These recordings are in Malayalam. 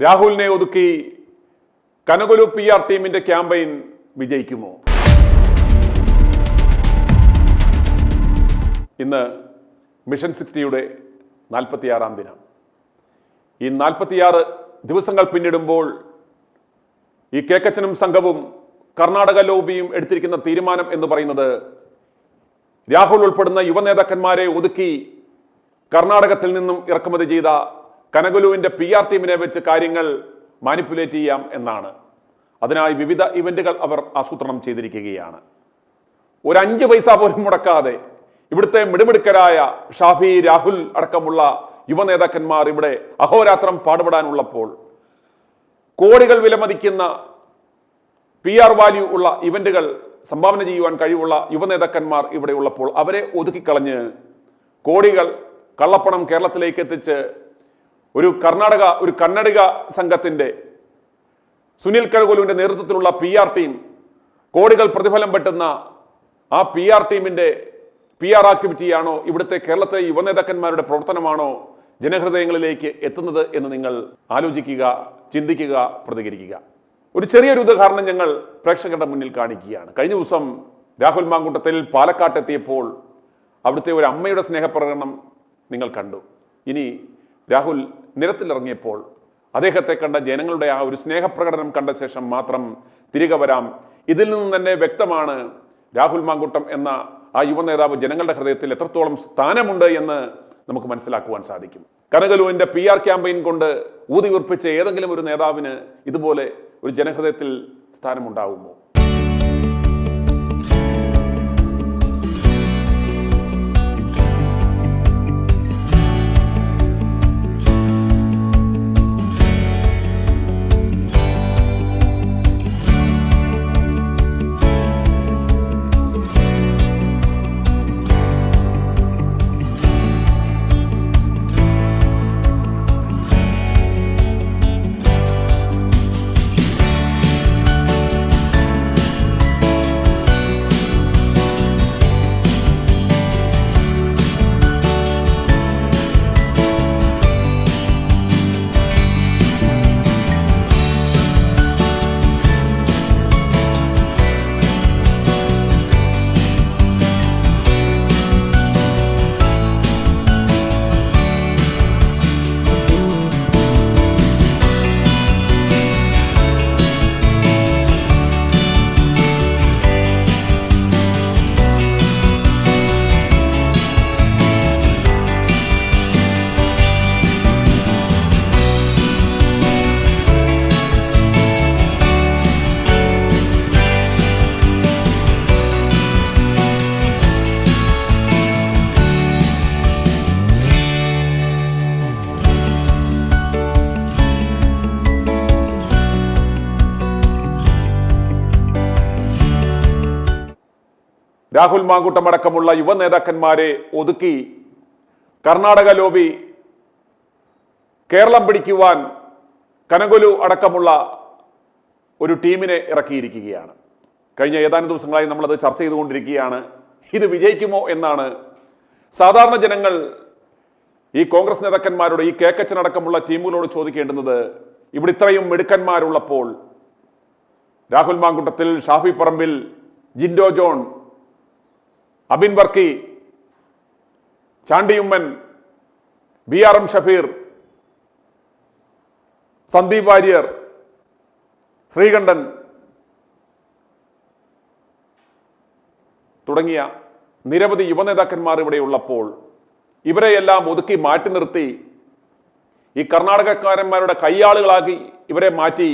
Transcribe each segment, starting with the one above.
രാഹുലിനെ ഒതുക്കി കനകുലു PR ടീമിന്റെ ക്യാമ്പയിൻ വിജയിക്കുമോ? ഇന്ന് മിഷൻ 60യുടെ 46-ാം ദിനം. ഈ 46 ദിവസങ്ങൾ പിന്നിടുമ്പോൾ ഈ കേക്കച്ചനും സംഘവും കർണാടക ലോബിയും എടുത്തിരിക്കുന്ന തീരുമാനം എന്ന് പറയുന്നത് രാഹുൽ ഉൾപ്പെടുന്ന യുവനേതാക്കന്മാരെ ഒതുക്കി കർണാടകത്തിൽ നിന്നും ഇറക്കുമതി ചെയ്ത കനകുലുവിന്റെ PR ടീമിനെ വെച്ച് കാര്യങ്ങൾ മാനിപ്പുലേറ്റ് ചെയ്യാം എന്നാണ്. അതിനായി വിവിധ ഇവന്റുകൾ അവർ ആസൂത്രണം ചെയ്തിരിക്കുകയാണ്. ഒരു 5 പൈസ പോലും മുടക്കാതെ ഇവിടുത്തെ മിടുമിടുക്കരായ ഷാഫി, രാഹുൽ അടക്കമുള്ള യുവനേതാക്കന്മാർ ഇവിടെ അഹോരാത്രം പാടുപെടാനുള്ളപ്പോൾ, കോടികൾ വിലമതിക്കുന്ന PR വാല്യൂ ഉള്ള ഇവന്റുകൾ സംഭാവന ചെയ്യുവാൻ കഴിവുള്ള യുവനേതാക്കന്മാർ ഇവിടെ ഉള്ളപ്പോൾ അവരെ ഒതുക്കിക്കളഞ്ഞ് കോടികൾ കള്ളപ്പണം കേരളത്തിലേക്ക് എത്തിച്ച് ഒരു കന്നഡിക സംഘത്തിന്റെ സുനിൽ കനകുലുവിന്റെ നേതൃത്വത്തിലുള്ള PR ടീം കോടികൾ പ്രതിഫലം പറ്റുന്ന ആ PR ടീമിന്റെ PR ആക്ടിവിറ്റിയാണോ, ഇവിടുത്തെ കേരളത്തിലെ യുവനേതാക്കന്മാരുടെ പ്രവർത്തനമാണോ ജനഹൃദയങ്ങളിലേക്ക് എത്തുന്നത് എന്ന് നിങ്ങൾ ആലോചിക്കുക, ചിന്തിക്കുക, പ്രതികരിക്കുക. ഒരു ചെറിയൊരു ഉദാഹരണം ഞങ്ങൾ പ്രേക്ഷകരുടെ മുന്നിൽ കാണിക്കുകയാണ്. കഴിഞ്ഞ ദിവസം രാഹുൽ മാങ്കൂട്ടത്തിൽ പാലക്കാട്ടെത്തിയപ്പോൾ അവിടുത്തെ ഒരു അമ്മയുടെ സ്നേഹപ്രകടനം നിങ്ങൾ കണ്ടു. ഇനി രാഹുൽ നിരത്തിലിറങ്ങിയപ്പോൾ അദ്ദേഹത്തെ കണ്ട ജനങ്ങളുടെ ആ ഒരു സ്നേഹപ്രകടനം കണ്ട ശേഷം മാത്രം തിരികെ വരാം. ഇതിൽ നിന്നും തന്നെ വ്യക്തമാണ് രാഹുൽ മാങ്കൂട്ടം എന്ന ആ യുവനേതാവ് ജനങ്ങളുടെ ഹൃദയത്തിൽ എത്രത്തോളം സ്ഥാനമുണ്ട് എന്ന് നമുക്ക് മനസ്സിലാക്കുവാൻ സാധിക്കും. കനകുലുവിന്റെ PR ക്യാമ്പയിൻ കൊണ്ട് ഊതി ഉറപ്പിച്ച ഏതെങ്കിലും ഒരു നേതാവിന് ഇതുപോലെ ഒരു ജനഹൃദയത്തിൽ സ്ഥാനമുണ്ടാവുമോ? രാഹുൽ മാങ്കൂട്ടം അടക്കമുള്ള യുവനേതാക്കന്മാരെ ഒതുക്കി കർണാടക ലോബി കേരളം പിടിക്കുവാൻ കനകുലു അടക്കമുള്ള ഒരു ടീമിനെ ഇറക്കിയിരിക്കുകയാണ്. കഴിഞ്ഞ ഏതാനും ദിവസങ്ങളായി നമ്മളത് ചർച്ച ചെയ്തുകൊണ്ടിരിക്കുകയാണ്. ഇത് വിജയിക്കുമോ എന്നാണ് സാധാരണ ജനങ്ങൾ ഈ കോൺഗ്രസ് നേതാക്കന്മാരോട്, ഈ കേക്കച്ചൻ അടക്കമുള്ള ടീമുകളോട് ചോദിക്കേണ്ടുന്നത്. ഇവിടെ ഇത്രയും മിടുക്കന്മാരുള്ളപ്പോൾ രാഹുൽ മാങ്കൂട്ടത്തിൽ, ഷാഫി പറമ്പിൽ, ജിൻഡോ ജോൺ, അബിൻ വർക്കി, ചാണ്ടിയുമ്മൻ, BRM ഷഫീർ, സന്ദീപ് വാര്യർ, ശ്രീകണ്ഠൻ തുടങ്ങിയ നിരവധി യുവനേതാക്കന്മാർ ഇവിടെ ഉള്ളപ്പോൾ ഇവരെയെല്ലാം ഒതുക്കി മാറ്റി നിർത്തി ഈ കർണാടകക്കാരന്മാരുടെ കയ്യാളുകളാക്കി ഇവരെ മാറ്റി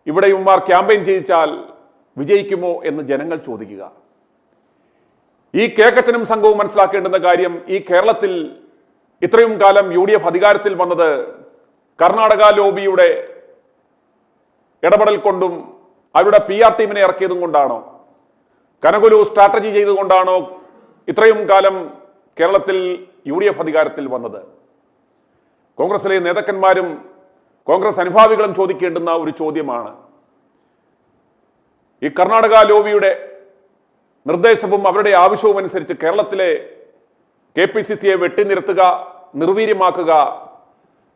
ഇവിടെ ഇവന്മാർ ക്യാമ്പയിൻ ചെയ്യിച്ചാൽ വിജയിക്കുമോ എന്ന് ജനങ്ങൾ ചോദിക്കുക. ഈ കേക്കച്ചനും സംഘവും മനസ്സിലാക്കേണ്ടുന്ന കാര്യം, ഈ കേരളത്തിൽ ഇത്രയും കാലം UDF അധികാരത്തിൽ വന്നത് കർണാടക ലോബിയുടെ ഇടപെടൽ കൊണ്ടും അവരുടെ PR ടീമിനെ ഇറക്കിയതും കൊണ്ടാണോ, കനകുലു സ്ട്രാറ്റജി ചെയ്തുകൊണ്ടാണോ ഇത്രയും കാലം കേരളത്തിൽ UDF അധികാരത്തിൽ വന്നത്? കോൺഗ്രസിലെ നേതാക്കന്മാരും കോൺഗ്രസ് അനുഭാവികളും ചോദിക്കേണ്ടുന്ന ഒരു ചോദ്യമാണ്. ഈ കർണാടക ലോബിയുടെ നിർദ്ദേശവും അവരുടെ ആവശ്യവും അനുസരിച്ച് കേരളത്തിലെ KPCCയെ വെട്ടിനിർത്തുക, നിർവീര്യമാക്കുക,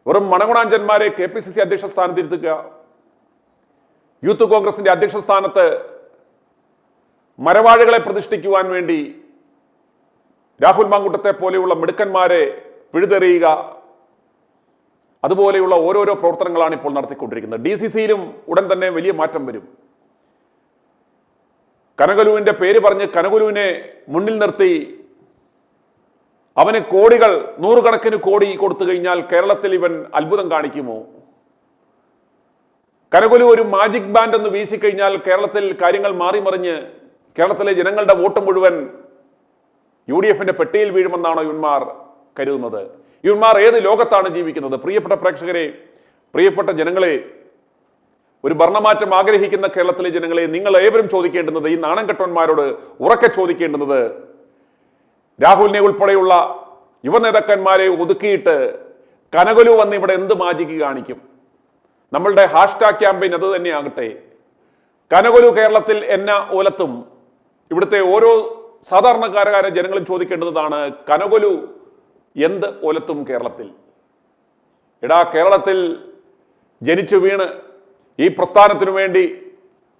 വെറും മണകുണാഞ്ചന്മാരെ KPCC അധ്യക്ഷ സ്ഥാനത്തിരുത്തുക, യൂത്ത് കോൺഗ്രസിന്റെ അധ്യക്ഷ സ്ഥാനത്ത് മരവാഴികളെ പ്രതിഷ്ഠിക്കുവാൻ വേണ്ടി രാഹുൽ മാങ്കൂട്ടത്തെ പോലെയുള്ള മിടുക്കന്മാരെ പിഴുതെറിയുക, അതുപോലെയുള്ള ഓരോരോ പ്രവർത്തനങ്ങളാണ് ഇപ്പോൾ നടത്തിക്കൊണ്ടിരിക്കുന്നത്. DCCയിലും ഉടൻ തന്നെ വലിയ മാറ്റം വരും. കനകലുവിന്റെ പേര് പറഞ്ഞ് കനകലുവിനെ മുന്നിൽ നിർത്തി അവന് കോടികൾ, നൂറുകണക്കിന് കോടി കൊടുത്തു കഴിഞ്ഞാൽ കേരളത്തിൽ ഇവൻ അത്ഭുതം കാണിക്കുമോ? കനകലു ഒരു മാജിക് ബാൻഡ് എന്ന് വീശിക്കഴിഞ്ഞാൽ കേരളത്തിൽ കാര്യങ്ങൾ മാറിമറിഞ്ഞ് കേരളത്തിലെ ജനങ്ങളുടെ വോട്ട് മുഴുവൻ UDFന്റെ പെട്ടിയിൽ വീഴുമെന്നാണോ ഇവന്മാർ കരുതുന്നത്? ഇവന്മാർ ഏത് ലോകത്താണ് ജീവിക്കുന്നത്? പ്രിയപ്പെട്ട പ്രേക്ഷകരെ, പ്രിയപ്പെട്ട ജനങ്ങളെ, ഒരു ഭരണമാറ്റം ആഗ്രഹിക്കുന്ന കേരളത്തിലെ ജനങ്ങളെ, നിങ്ങൾ ഏവരും ചോദിക്കേണ്ടുന്നത്, ഈ നാണം കെട്ടവന്മാരോട് ഉറക്കെ ചോദിക്കേണ്ടുന്നത്, രാഹുലിനെ ഉൾപ്പെടെയുള്ള യുവനേതാക്കന്മാരെ ഒതുക്കിയിട്ട് കനകലു വന്ന് ഇവിടെ എന്ത് മാജിക് കാണിക്കും? നമ്മളുടെ ഹാഷ്ടാഗ് ക്യാമ്പയിൻ അത് തന്നെയാകട്ടെ. കനകലു കേരളത്തിൽ എന്ന ഓലത്തും. ഇവിടുത്തെ ഓരോ സാധാരണക്കാരായ ജനങ്ങളും ചോദിക്കേണ്ടതാണ്, കനകലു എന്ത് ഓലത്തും കേരളത്തിൽ? എടാ, കേരളത്തിൽ ജനിച്ചു വീണ് ഈ പ്രസ്ഥാനത്തിനു വേണ്ടി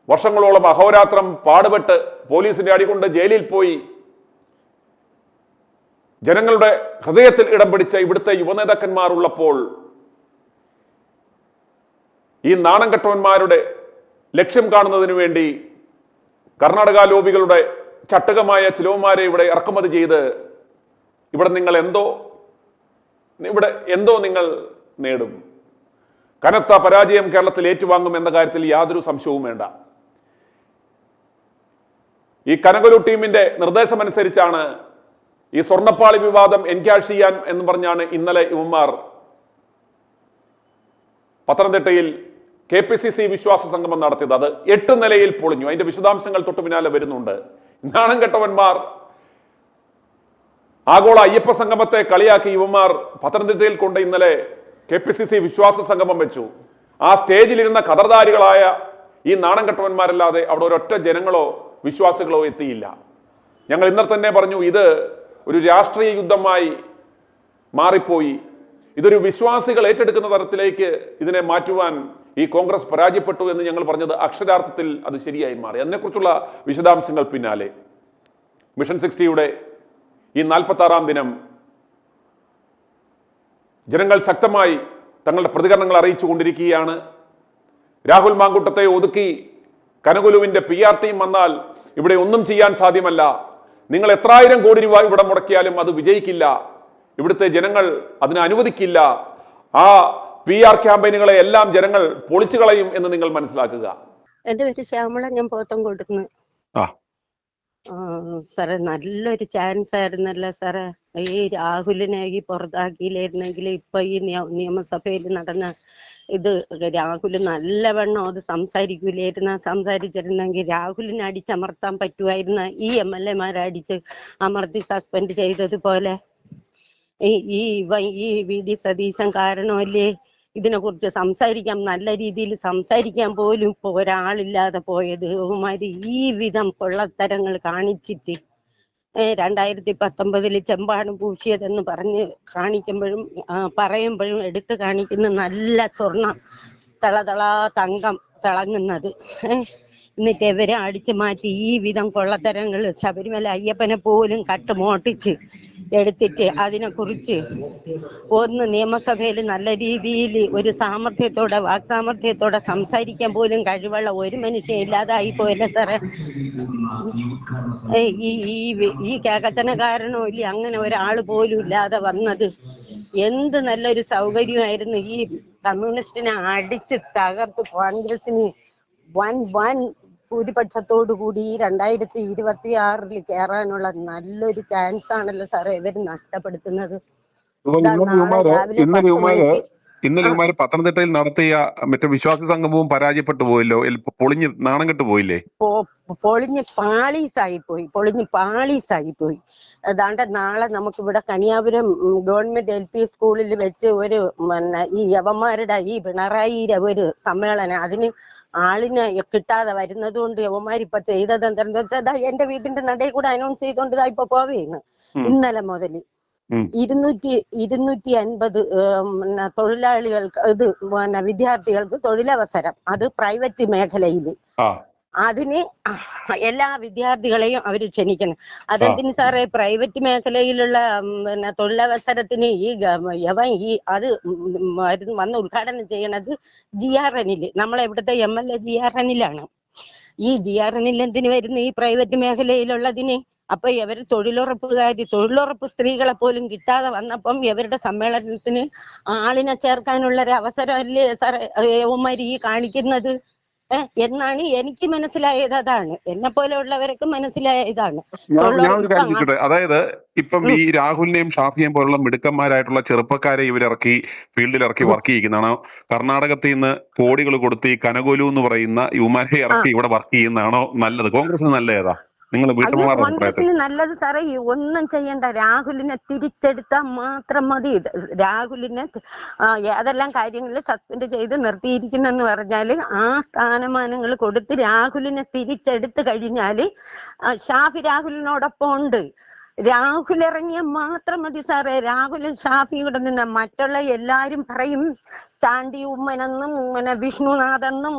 വർഷങ്ങളോളം അഹോരാത്രം പാടുപെട്ട് പോലീസിന്റെ അടികൊണ്ട് ജയിലിൽ പോയി ജനങ്ങളുടെ ഹൃദയത്തിൽ ഇടം പിടിച്ച ഇവിടുത്തെ യുവനേതാക്കന്മാർ ഉള്ളപ്പോൾ ഈ നാണം കെട്ടവന്മാരുടെ ലക്ഷ്യം കാണുന്നതിന് വേണ്ടി കർണാടക ലോബികളുടെ ചട്ടകമായ ചിലവന്മാരെ ഇവിടെ ഇറക്കുമതി ചെയ്ത് ഇവിടെ എന്തോ നിങ്ങൾ നേടും. കനത്ത പരാജയം കേരളത്തിൽ ഏറ്റുവാങ്ങും എന്ന കാര്യത്തിൽ യാതൊരു സംശയവും വേണ്ട. ഈ കനകലു ടീമിന്റെ നിർദ്ദേശമനുസരിച്ചാണ് ഈ സ്വർണ്ണപ്പാളി വിവാദം എൻക്യാഷ് ചെയ്യാൻ എന്ന് പറഞ്ഞാണ് ഇന്നലെ ഇവന്മാർ പത്തനംതിട്ടയിൽ KPCC വിശ്വാസ സംഗമം നടത്തിയത്. അത് 8 നിലയിൽ പൊളിഞ്ഞു. അതിന്റെ വിശദാംശങ്ങൾ തൊട്ടു പിന്നാലെ വരുന്നുണ്ട്. നാണം കെട്ടവന്മാർ ആഗോള അയ്യപ്പ സംഗമത്തെ കളിയാക്കി ഇവന്മാർ പത്തനംതിട്ടയിൽ കൊണ്ട് ഇന്നലെ KPCC വിശ്വാസ സംഗമം വെച്ചു. ആ സ്റ്റേജിലിരുന്ന കതർധാരികളായ ഈ നാണം കെട്ടവന്മാരല്ലാതെ അവിടെ ഒരൊറ്റ ജനങ്ങളോ വിശ്വാസികളോ എത്തിയില്ല. ഞങ്ങൾ ഇന്നലെ തന്നെ പറഞ്ഞു, ഇത് ഒരു രാഷ്ട്രീയ യുദ്ധമായി മാറിപ്പോയി. ഇതൊരു വിശ്വാസികൾ ഏറ്റെടുക്കുന്ന തരത്തിലേക്ക് ഇതിനെ മാറ്റുവാൻ ഈ കോൺഗ്രസ് പരാജയപ്പെട്ടു എന്ന് ഞങ്ങൾ പറഞ്ഞത് അക്ഷരാർത്ഥത്തിൽ അത് ശരിയായി മാറി. അതിനെക്കുറിച്ചുള്ള വിശദാംശങ്ങൾ പിന്നാലെ. മിഷൻ 60യുടെ ഈ 46ാം ദിനം ജനങ്ങൾ ശക്തമായി തങ്ങളുടെ പ്രതികരണങ്ങൾ അറിയിച്ചു കൊണ്ടിരിക്കുകയാണ്. രാഹുൽ മാങ്കൂട്ടത്തെ ഒതുക്കി കനകലുവിന്റെ PR ടീം വന്നാൽ ഇവിടെ ഒന്നും ചെയ്യാൻ സാധ്യമല്ല. നിങ്ങൾ എത്രായിരം കോടി രൂപ ഇവിടെ മുടക്കിയാലും അത് വിജയിക്കില്ല. ഇവിടുത്തെ ജനങ്ങൾ അതിനെ അനുവദിക്കില്ല. ആ PR ക്യാമ്പയിനുകളെ എല്ലാം ജനങ്ങൾ പൊളിച്ചു കളയും എന്ന് നിങ്ങൾ മനസ്സിലാക്കുക. എന്റെ പേര് ശ്യാമള, ഞാൻ പോത്തം കൊടുക്കുന്നു. സാറേ, നല്ലൊരു ചാൻസ് ആയിരുന്നല്ലോ സാറേ. ഈ രാഹുലിനെ ഈ പുറത്താക്കിയില്ലായിരുന്നെങ്കിൽ ഇപ്പൊ ഈ നിയമസഭയിൽ നടന്ന ഇത് രാഹുൽ നല്ലവണ്ണം അത് സംസാരിച്ചിരുന്നെങ്കിൽ രാഹുലിനെ അടിച്ചമർത്താൻ പറ്റുമായിരുന്ന ഈ MLA-മാരെ അടിച്ച് അമർത്തി സസ്പെൻഡ് ചെയ്തതുപോലെ ഈ VD സതീശൻ കാരണമല്ലേ ഇതിനെ കുറിച്ച് സംസാരിക്കാൻ, നല്ല രീതിയിൽ സംസാരിക്കാൻ പോലും ഇപ്പൊ ഒരാളില്ലാതെ പോയത്. അവന്മാര് ഈ വിധം കൊള്ളത്തരങ്ങൾ കാണിച്ചിട്ട് 2019 ചെമ്പാണ് പൂശിയതെന്ന് പറഞ്ഞ് കാണിക്കുമ്പോഴും പറയുമ്പോഴും എടുത്ത് കാണിക്കുന്ന നല്ല സ്വർണം തളതളാ തങ്കം തിളങ്ങുന്നത്. എന്നിട്ട് ഇവരെ അടിച്ചു മാറ്റി ഈ വിധം കൊള്ളത്തരങ്ങൾ ശബരിമല അയ്യപ്പനെ പോലും കട്ടുമോട്ടിച്ച് എടുത്തിട്ട് അതിനെക്കുറിച്ച് ഒന്ന് നിയമസഭയിൽ നല്ല രീതിയിൽ ഒരു വാക്സാമർത്ഥ്യത്തോടെ സംസാരിക്കാൻ പോലും കഴിവുള്ള ഒരു മനുഷ്യൻ ഇല്ലാതായി പോയല്ലേ സാറേ. ഈ കേക്കച്ചന കാരണോ ഇല്ല അങ്ങനെ ഒരാള് പോലും ഇല്ലാതെ വന്നത്. എന്ത് നല്ലൊരു സൗകര്യമായിരുന്നു. ഈ കമ്മ്യൂണിസ്റ്റിനെ അടിച്ച് തകർത്ത് കോൺഗ്രസിന് വൻ ഭൂരിപക്ഷത്തോടു കൂടി 2026 കയറാനുള്ള നല്ലൊരു ചാൻസ് ആണല്ലോ സാറേ ഇവര് നഷ്ടപ്പെടുത്തുന്നത്. ഇന്നലെ പത്തനംതിട്ടയിൽ നടത്തിയ മറ്റേ വിശ്വാസ സംഗമവും പരാജയപ്പെട്ടു പോയല്ലോ, പൊളിഞ്ഞ് നാണം കെട്ടു പോയില്ലേ? പൊളിഞ്ഞ് പാളീസായി പോയി. അതാണ്ട് നാളെ നമുക്കിവിടെ കനിയാപുരം ഗവൺമെന്റ് LP സ്കൂളിൽ വെച്ച് ഒരു ഈ യവന്മാരുടെ ഈ പിണറായിയുടെ ഒരു സമ്മേളനം, അതിന് ആളിനെ കിട്ടാതെ വരുന്നത് കൊണ്ട് യവന്മാരിപ്പൊ ചെയ്തത് എന്താ വെച്ചാൽ എന്റെ വീടിന്റെ നടയിൽ കൂടെ അനൗൺസ് ചെയ്തോണ്ട് ഇതാ ഇപ്പൊ പോവുകയാണ് ഇന്നലെ മുതൽ. ഉം. 250 തൊഴിലാളികൾക്ക് ഇത് വിദ്യാർത്ഥികൾക്ക് തൊഴിലവസരം, അത് പ്രൈവറ്റ് മേഖലയിൽ. ആ അതിന് എല്ലാ വിദ്യാർത്ഥികളെയും അവർ ക്ഷണിക്കണം. ആ അതെന്തിന് സാറേ? പ്രൈവറ്റ് മേഖലയിലുള്ള തൊഴിലവസരത്തിന് അത് വന്ന് ഉദ്ഘാടനം ചെയ്യണത് GRN നമ്മളെ ഇവിടുത്തെ MLA GRN ഈ GRN എന്തിനു വരുന്നു ഈ പ്രൈവറ്റ് മേഖലയിലുള്ളതിന്? അപ്പൊ ഇവര് തൊഴിലുറപ്പ് സ്ത്രീകളെ പോലും കിട്ടാതെ വന്നപ്പം ഇവരുടെ സമ്മേളനത്തിന് ആളിനെ ചേർക്കാനുള്ള ഒരു അവസരമല്ലേ സാറേ യവന്മാര് ഈ കാണിക്കുന്നത്? എന്നാണ് എനിക്ക് മനസ്സിലായത്. അതാണ് എന്നെ പോലെ ഉള്ളവർക്ക് മനസ്സിലായ ഇതാണ്. ഞാൻ ഒരു കാര്യം ചോദിക്കട്ടെ, അതായത് ഇപ്പം ഈ രാഹുലിനെയും ഷാഫിയെയും പോലുള്ള മിടുക്കന്മാരായിട്ടുള്ള ചെറുപ്പക്കാരെ ഇവരിറക്കി ഫീൽഡിൽ ഇറക്കി വർക്ക് ചെയ്യിക്കുന്നതാണോ? കർണാടകത്തിൽ നിന്ന് കോടികൾ കൊടുത്ത് ഈ കനകോലു എന്ന് പറയുന്ന യുവമാരെ ഇറക്കി ഇവിടെ വർക്ക് ചെയ്യുന്നതാണോ നല്ലത്? കോൺഗ്രസിന് നല്ല ഏതാ? നിങ്ങൾ വീട്ടമ്മമാരുടെ അഭിപ്രായത്തിൽ? കോൺഗ്രസിന് നല്ലത് സാറേ ഒന്നും ചെയ്യണ്ട, രാഹുലിനെ തിരിച്ചെടുത്താൽ മാത്രം മതി. രാഹുലിനെ ഏതെല്ലാം കാര്യങ്ങളിൽ സസ്പെൻഡ് ചെയ്ത് നിർത്തിയിരിക്കുന്നെന്ന് പറഞ്ഞാല് ആ സ്ഥാനമാനങ്ങൾ കൊടുത്ത് രാഹുലിനെ തിരിച്ചെടുത്ത് കഴിഞ്ഞാല് ഷാഫി രാഹുലിനോടൊപ്പം ഉണ്ട്. രാഹുൽ ഇറങ്ങിയ മാത്രം മതി സാറേ. രാഹുലും ഷാഫിയും കൂടെ നിന്ന് മറ്റുള്ള എല്ലാരും പറയും ചാണ്ടി ഉമ്മനെന്നും വിഷ്ണുനാഥെന്നും.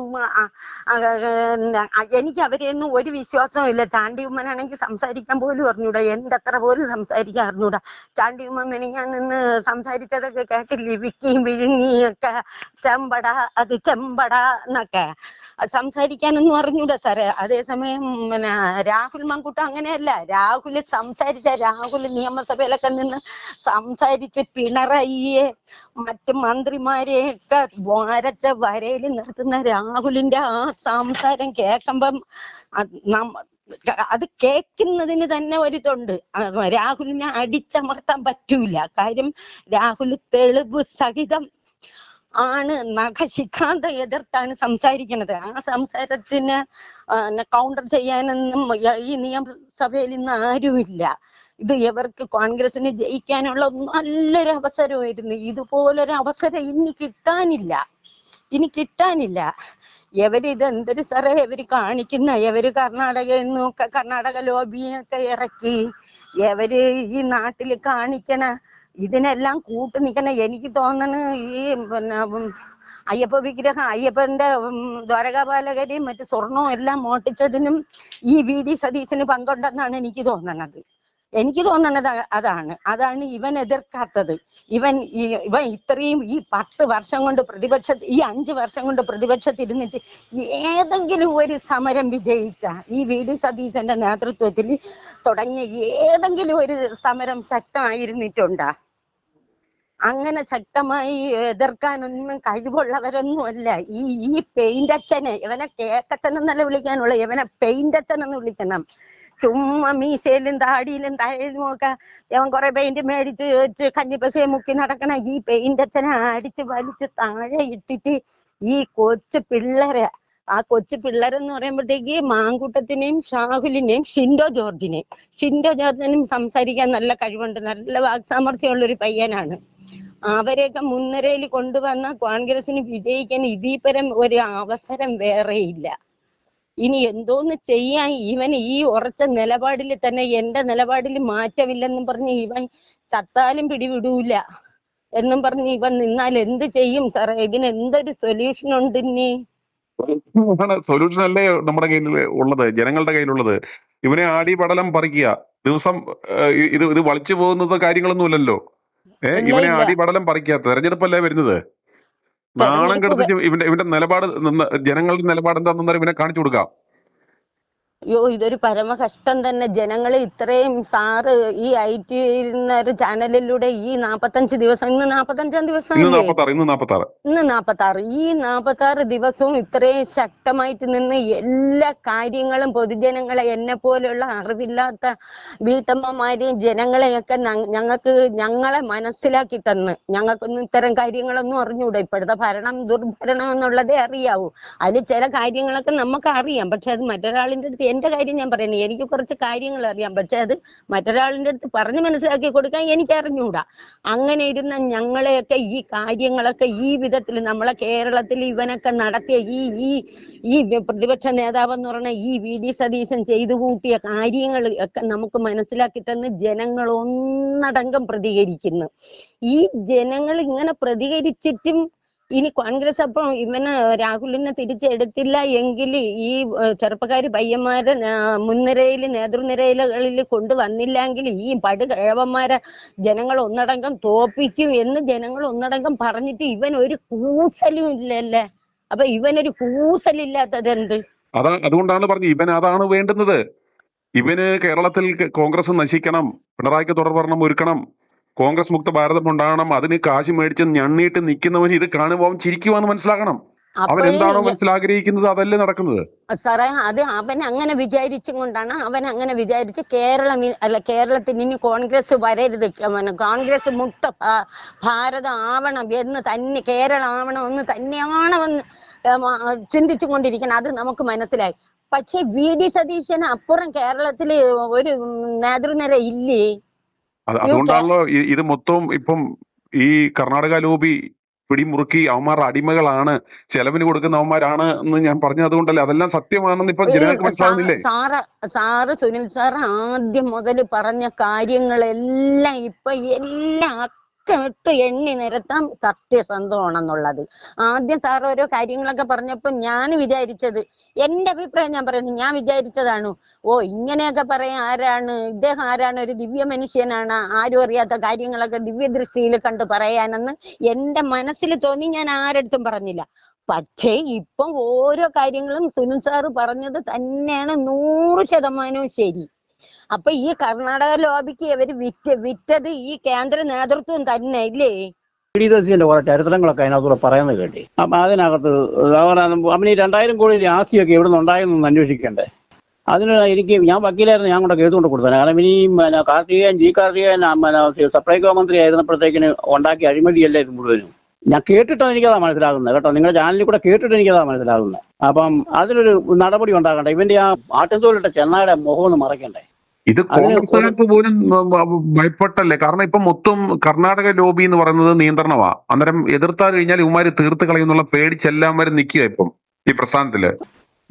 എനിക്ക് അവരെയൊന്നും ഒരു വിശ്വാസവും ഇല്ല. ചാണ്ടി ഉമ്മനാണെങ്കിൽ സംസാരിക്കാൻ പോലും അറിഞ്ഞൂടാ, എന്റെ അത്ര പോലും സംസാരിക്കാൻ അറിഞ്ഞൂടാ. ചാണ്ടി ഉമ്മ ഞാൻ നിന്ന് സംസാരിച്ചതൊക്കെ കേട്ടില്ലേ? വിക്കിയും വിഴുങ്ങിയൊക്കെ ചെമ്പട അത് ചെമ്പട എന്നൊക്കെ സംസാരിക്കാനൊന്നും അറിഞ്ഞൂടാ സാറേ. അതേസമയം രാഹുൽ മങ്കൂട്ട അങ്ങനെയല്ല. രാഹുൽ നിയമസഭയിലൊക്കെ നിന്ന് സംസാരിച്ച് പിണറായിയെ മറ്റ് മന്ത്രിമാരെയൊക്കെ വരച്ച വരയിൽ നിർത്തുന്ന രാഹുലിന്റെ ആ സംസാരം കേൾക്കുമ്പം അത് കേൾക്കുന്നതിന് തന്നെ ഒരിതുണ്ട്. രാഹുലിനെ അടിച്ചമർത്താൻ പറ്റൂല. കാര്യം രാഹുൽ തെളിവ് സഹിതം ആണ് നഖശിഖാന്തം എതിർത്താണ് സംസാരിക്കുന്നത്. ആ സംസാരത്തിന് കൗണ്ടർ ചെയ്യാനൊന്നും ഈ നിയമസഭയിൽ ഇന്ന് ആരുമില്ല. ഇത് ഇവർക്ക് കോൺഗ്രസിന് ജയിക്കാനുള്ള നല്ലൊരു അവസരമായിരുന്നു. ഇതുപോലൊരു അവസരം ഇനി കിട്ടാനില്ല. ഇത് എന്തൊരു സാറേ ഇവര് കാണിക്കുന്ന? ഇവര് കർണാടക ലോബിയൊക്കെ ഇറക്കി ഈ നാട്ടില് കാണിക്കണ ഇതിനെല്ലാം കൂട്ടു നിൽക്കണ. എനിക്ക് തോന്നണ് ഈ അയ്യപ്പ വിഗ്രഹം, അയ്യപ്പന്റെ ദ്വാരകാപാലകരെയും മറ്റു സ്വർണവും എല്ലാം മോട്ടിച്ചതിനും ഈ VD സതീശന് പങ്കുണ്ടെന്നാണ് എനിക്ക് തോന്നണത്. അതാണ് ഇവൻ എതിർക്കാത്തത്. ഇവൻ ഇത്രയും ഈ 10 വർഷം കൊണ്ട് ഈ 5 വർഷം കൊണ്ട് പ്രതിപക്ഷത്തിരുന്നിട്ട് ഏതെങ്കിലും ഒരു സമരം വിജയിച്ച ഈ VD സതീശന്റെ നേതൃത്വത്തിൽ തുടങ്ങിയ ഏതെങ്കിലും ഒരു സമരം ശക്തമായിരുന്നിട്ടുണ്ടാ? അങ്ങനെ ശക്തമായി എതിർക്കാനൊന്നും കഴിവുള്ളവരൊന്നുമല്ല ഈ പെയിന്റ് അച്ഛനെ. ഇവനെ കേക്കച്ഛൻ എന്നല്ല വിളിക്കാനുള്ള, ഇവനെ പെയിന്റ് അച്ഛൻ എന്ന് വിളിക്കണം. ചുമ്മാ മീശയിലും താടിയിലും തലയിലും ഒക്കെ ഇവൻ കുറെ പെയിന്റ് മേടിച്ച് വെച്ച് കഞ്ഞിപ്പസയെ മുക്കി നടക്കണ ഈ പെയിന്റ് അച്ഛനെ അടിച്ച് വലിച്ച് താഴെ ഇട്ടിട്ട് ഈ കൊച്ചു പിള്ളേരെന്ന് പറയുമ്പോഴത്തേക്ക് മാങ്കൂട്ടത്തിനെയും ഷാഹുലിനെയും ഷിൻഡോ ജോർജിനെയും സംസാരിക്കാൻ നല്ല കഴിവുണ്ട്, നല്ല വാക്സാമർത്ഥ്യമുള്ളൊരു പയ്യനാണ്. അവരെയൊക്കെ മുൻനിരയിൽ കൊണ്ടുവന്ന കോൺഗ്രസിന് വിജയിക്കാൻ ഇതിപരം ഒരു അവസരം വേറെയില്ല. ഇനി എന്തോന്ന് ചെയ്യാൻ ഇവൻ ഈ ഉറച്ച നിലപാടിൽ തന്നെ എന്റെ നിലപാടിൽ മാറ്റമില്ലെന്നും പറഞ്ഞ് ഇവൻ ചത്താലും പിടിവിടൂല എന്നും പറഞ്ഞ് ഇവൻ നിന്നാൽ എന്ത് ചെയ്യും സാറേ? ഇതിന് എന്തൊരു സൊല്യൂഷൻ ഉണ്ട്? ഇനി സൊല്യൂഷൻ അല്ലേ നമ്മുടെ കയ്യിൽ ഉള്ളത്, ജനങ്ങളുടെ കയ്യിലുള്ളത്? ഇവനെ ആടി പടലം പറിക്കുക. ദിവസം ഇത് വളിച്ചു പോകുന്നത് കാര്യങ്ങളൊന്നുമില്ലല്ലോ. ഇവനെ ആടി പടലം പറിക്കുക. തെരഞ്ഞെടുപ്പല്ലേ വരുന്നത്? നാണം കെടുത്തിട്ട് ഇവന്റെ നിലപാട്, ജനങ്ങളുടെ നിലപാട് എന്താണെന്ന് ഇവനെ കാണിച്ചു കൊടുക്കാം. അയ്യോ, ഇതൊരു പരമ കഷ്ടം തന്നെ. ജനങ്ങൾ ഇത്രയും സാറ് ഈ IT ഒരു ചാനലിലൂടെ ഈ 45 ദിവസം, ഇന്ന് 45 ദിവസം, ഇന്ന് 46, ഈ 46 ദിവസവും ഇത്രയും ശക്തമായിട്ട് നിന്ന് എല്ലാ കാര്യങ്ങളും പൊതുജനങ്ങളെ, എന്നെ പോലെയുള്ള അറിവില്ലാത്ത വീട്ടമ്മമാരെയും ജനങ്ങളെയൊക്കെ ഞങ്ങളെ മനസ്സിലാക്കി തന്ന് ഞങ്ങൾക്കൊന്നും ഇത്തരം കാര്യങ്ങളൊന്നും അറിഞ്ഞൂടാ. ഇപ്പോഴത്തെ ഭരണം ദുർഭരണം എന്നുള്ളതേ അറിയാവൂ. അതിൽ ചില കാര്യങ്ങളൊക്കെ നമുക്ക് അറിയാം, പക്ഷെ അത് മറ്റൊരാളിന്റെ അടുത്ത് എന്റെ കാര്യം ഞാൻ പറയുന്നത്, എനിക്ക് കുറച്ച് കാര്യങ്ങൾ അറിയാം, പക്ഷെ അത് മറ്റൊരാളിന്റെ അടുത്ത് പറഞ്ഞ് മനസ്സിലാക്കി കൊടുക്കാൻ എനിക്ക് അറിഞ്ഞൂടാ. അങ്ങനെ ഇരുന്ന ഞങ്ങളെയൊക്കെ ഈ കാര്യങ്ങളൊക്കെ ഈ വിധത്തിൽ നമ്മളെ കേരളത്തിൽ ഇവനൊക്കെ നടത്തിയ ഈ പ്രതിപക്ഷ നേതാവെന്ന് പറഞ്ഞ ഈ VD സതീശൻ ചെയ്തു കൂട്ടിയ കാര്യങ്ങൾ ഒക്കെ നമുക്ക് മനസ്സിലാക്കി തന്ന് ജനങ്ങൾ ഒന്നടങ്കം പ്രതികരിക്കുന്നു. ഈ ജനങ്ങൾ ഇങ്ങനെ പ്രതികരിച്ചിട്ടും ഇനി കോൺഗ്രസ് അപ്പം ഇവന് രാഹുലിനെ തിരിച്ചെടുത്തില്ല എങ്കിൽ ഈ ചെറുപ്പക്കാര് പയ്യന്മാരെ മുൻനിരയിൽ നേതൃനിരകളിൽ കൊണ്ടുവന്നില്ലെങ്കിൽ ഈ പടുകിഴവന്മാരെ ജനങ്ങൾ ഒന്നടങ്കം തോപ്പിക്കും എന്ന് ജനങ്ങൾ ഒന്നടങ്കം പറഞ്ഞിട്ട് ഇവൻ ഒരു കൂസലും ഇല്ലല്ലേ. അപ്പൊ ഇവനൊരു കൂസലില്ലാത്തത് എന്ത്? അതുകൊണ്ടാണ് പറഞ്ഞു ഇവൻ അതാണ് വേണ്ടുന്നത്. ഇവന് കേരളത്തിൽ കോൺഗ്രസ് നശിക്കണം, പിണറായിക്ക് തുടർഭരണം ഒരുക്കണം, കോൺഗ്രസ് മുക്ത ഭാരതം ഉണ്ടാകണം, അതിന് കാശ് മേടിച്ച് ഞണ്ണിയിട്ട് നിൽക്കുന്നവൻ ഇത് കാണുമ്പോൾ അവൻ ചിരിക്കുവാന്ന് മനസ്സിലാക്കണം. അവൻ എന്താണോ മനസ്സിലാഗ്രഹിക്കുന്നത് അതല്ലേ നടക്കുന്നത്. സാറേ, അത് അവൻ അങ്ങനെ വിചാരിച്ചും കൊണ്ടാണ്, അവൻ അങ്ങനെ വിചാരിച്ച് കേരളത്തിൽ ഇനി കോൺഗ്രസ് വരരുത്, കോൺഗ്രസ് മുക്ത ഭാരതം ആവണം എന്ന് തന്നെ, കേരളം ആവണം എന്ന് തന്നെയാണെന്ന് ചിന്തിച്ചു കൊണ്ടിരിക്കണം. അത് നമുക്ക് മനസ്സിലായി. പക്ഷെ VD സതീശന് അപ്പുറം കേരളത്തില് ഒരു നേതൃനിര ഇല്ലേ? അതുകൊണ്ടാണല്ലോ ഇത് മൊത്തം ഇപ്പം ഈ കർണാടക ലോബി പിടിമുറുക്കി അവന്മാർ അടിമകളാണ്, ചെലവിന് കൊടുക്കുന്ന അവന്മാരാണ് എന്ന് ഞാൻ പറഞ്ഞത് അതുകൊണ്ടല്ലേ. അതെല്ലാം സത്യമാണെന്ന് ഇപ്പൊ ജനങ്ങൾക്ക് മനസ്സിലാകുന്നില്ലേ? സാറ് സുനിൽ സാർ ആദ്യം മുതൽ പറഞ്ഞ കാര്യങ്ങളെല്ലാം ഇപ്പൊ എല്ലാം ഇട്ട് എണ്ണി നിരത്താൻ സത്യസന്ധമാണെന്നുള്ളത്. ആദ്യം സാർ ഓരോ കാര്യങ്ങളൊക്കെ പറഞ്ഞപ്പോ ഞാൻ വിചാരിച്ചത്, എന്റെ അഭിപ്രായം ഞാൻ പറയുന്നത്, ഞാൻ വിചാരിച്ചതാണ് ഇങ്ങനെയൊക്കെ പറയാൻ ആരാണ് ഇദ്ദേഹം, ആരാണ് ഒരു ദിവ്യ മനുഷ്യനാണ്, ആരും അറിയാത്ത കാര്യങ്ങളൊക്കെ ദിവ്യദൃഷ്ടിയിൽ കണ്ട് പറയാനെന്ന് എന്റെ മനസ്സിൽ തോന്നി. ഞാൻ ആരടുത്തും പറഞ്ഞില്ല. പക്ഷേ ഇപ്പം ഓരോ കാര്യങ്ങളും സുനിൽ സാറ് പറഞ്ഞത് തന്നെയാണ് 100% ശരി. അപ്പൊ ഈ കർണാടക ലോബിക്ക് ഇവര് വിറ്റത് ഈ കേന്ദ്ര നേതൃത്വം തന്നെ ഇല്ലേ? VD സതീശന്റെ കുറെ ചരിത്രങ്ങളൊക്കെ അതിനകത്തൂടെ പറയുന്നത് കേട്ടി. അപ്പൊ അതിനകത്ത് അവന് ഈ 2000 കോടി ആസ്തിയൊക്കെ എവിടെ നിന്ന് ഉണ്ടായെന്നൊന്ന് അന്വേഷിക്കണ്ടേ? അതിന് ഞാൻ വക്കീലായിരുന്നു, ഞാൻ കൂടെ കേസ് കൊണ്ട് കൊടുത്തത്. കാരണം ഇനി കാർത്തികേയൻ സപ്ലൈകോ മന്ത്രി ആയിരുന്നപ്പോഴത്തേക്കിന് ഉണ്ടാക്കിയ അഴിമതിയല്ലേ ഇത് മുഴുവനും. ഞാൻ കേട്ടിട്ടാണ് എനിക്കതാ മനസ്സിലാകുന്നത് കേട്ടോ, നിങ്ങളുടെ ചാനലിൽ കൂടെ കേട്ടിട്ട് എനിക്കതാ മനസ്സിലാകുന്നത്. അപ്പം അതിനൊരു നടപടി ഉണ്ടാകണ്ടേ? ഇവന്റെ ആ ആട്ടിൻതോലിട്ട ചെന്നായുടെ മുഖം ഒന്ന് മറയ്ക്കണ്ടേ? ഇത് കോൺഗ്രസ്സുകാർക്ക് പോലും ഭയപ്പെട്ടല്ലേ. കാരണം ഇപ്പൊ മൊത്തം കർണാടക ലോബി എന്ന് പറയുന്നത് നിയന്ത്രണമാ. അന്നേരം എതിർത്താൽ കഴിഞ്ഞാൽ ഇവന്മാര് തീർത്ത് കളയുന്നുള്ള പേടിച്ചെല്ലാവരും നിൽക്കുക ഇപ്പം ഈ പ്രസ്ഥാനത്തില്.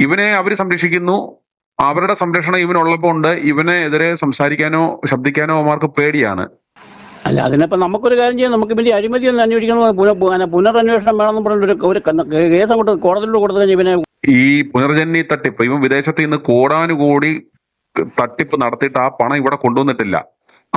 ഇവനെ അവര് സംരക്ഷിക്കുന്നു, അവരുടെ സംരക്ഷണം ഇവനുള്ളപ്പോ ഉണ്ട്. ഇവനെ എതിരെ സംസാരിക്കാനോ ശബ്ദിക്കാനോ അവന്മാർക്ക് പേടിയാണ്. അല്ല, അതിനിപ്പോ നമുക്കൊരു കാര്യം ചെയ്യാം, നമുക്ക് വലിയ അഴിമതി ഒന്ന് അന്വേഷിക്കണം, പുനരന്വേഷണം വേണമെന്ന് പറഞ്ഞിട്ട് ഒരു കേസ് അങ്ങോട്ട് കോടതിയിലൂടെ കൊടുത്തു കഴിഞ്ഞാൽ ഇവനെ ഈ പുനർജന്മി തട്ടിപ്പ്, ഇവൻ വിദേശത്ത് നിന്ന് കോടാനുകോടി തട്ടിപ്പ് നടത്തിയിട്ട് ആ പണം ഇവിടെ കൊണ്ടുവന്നിട്ടില്ല.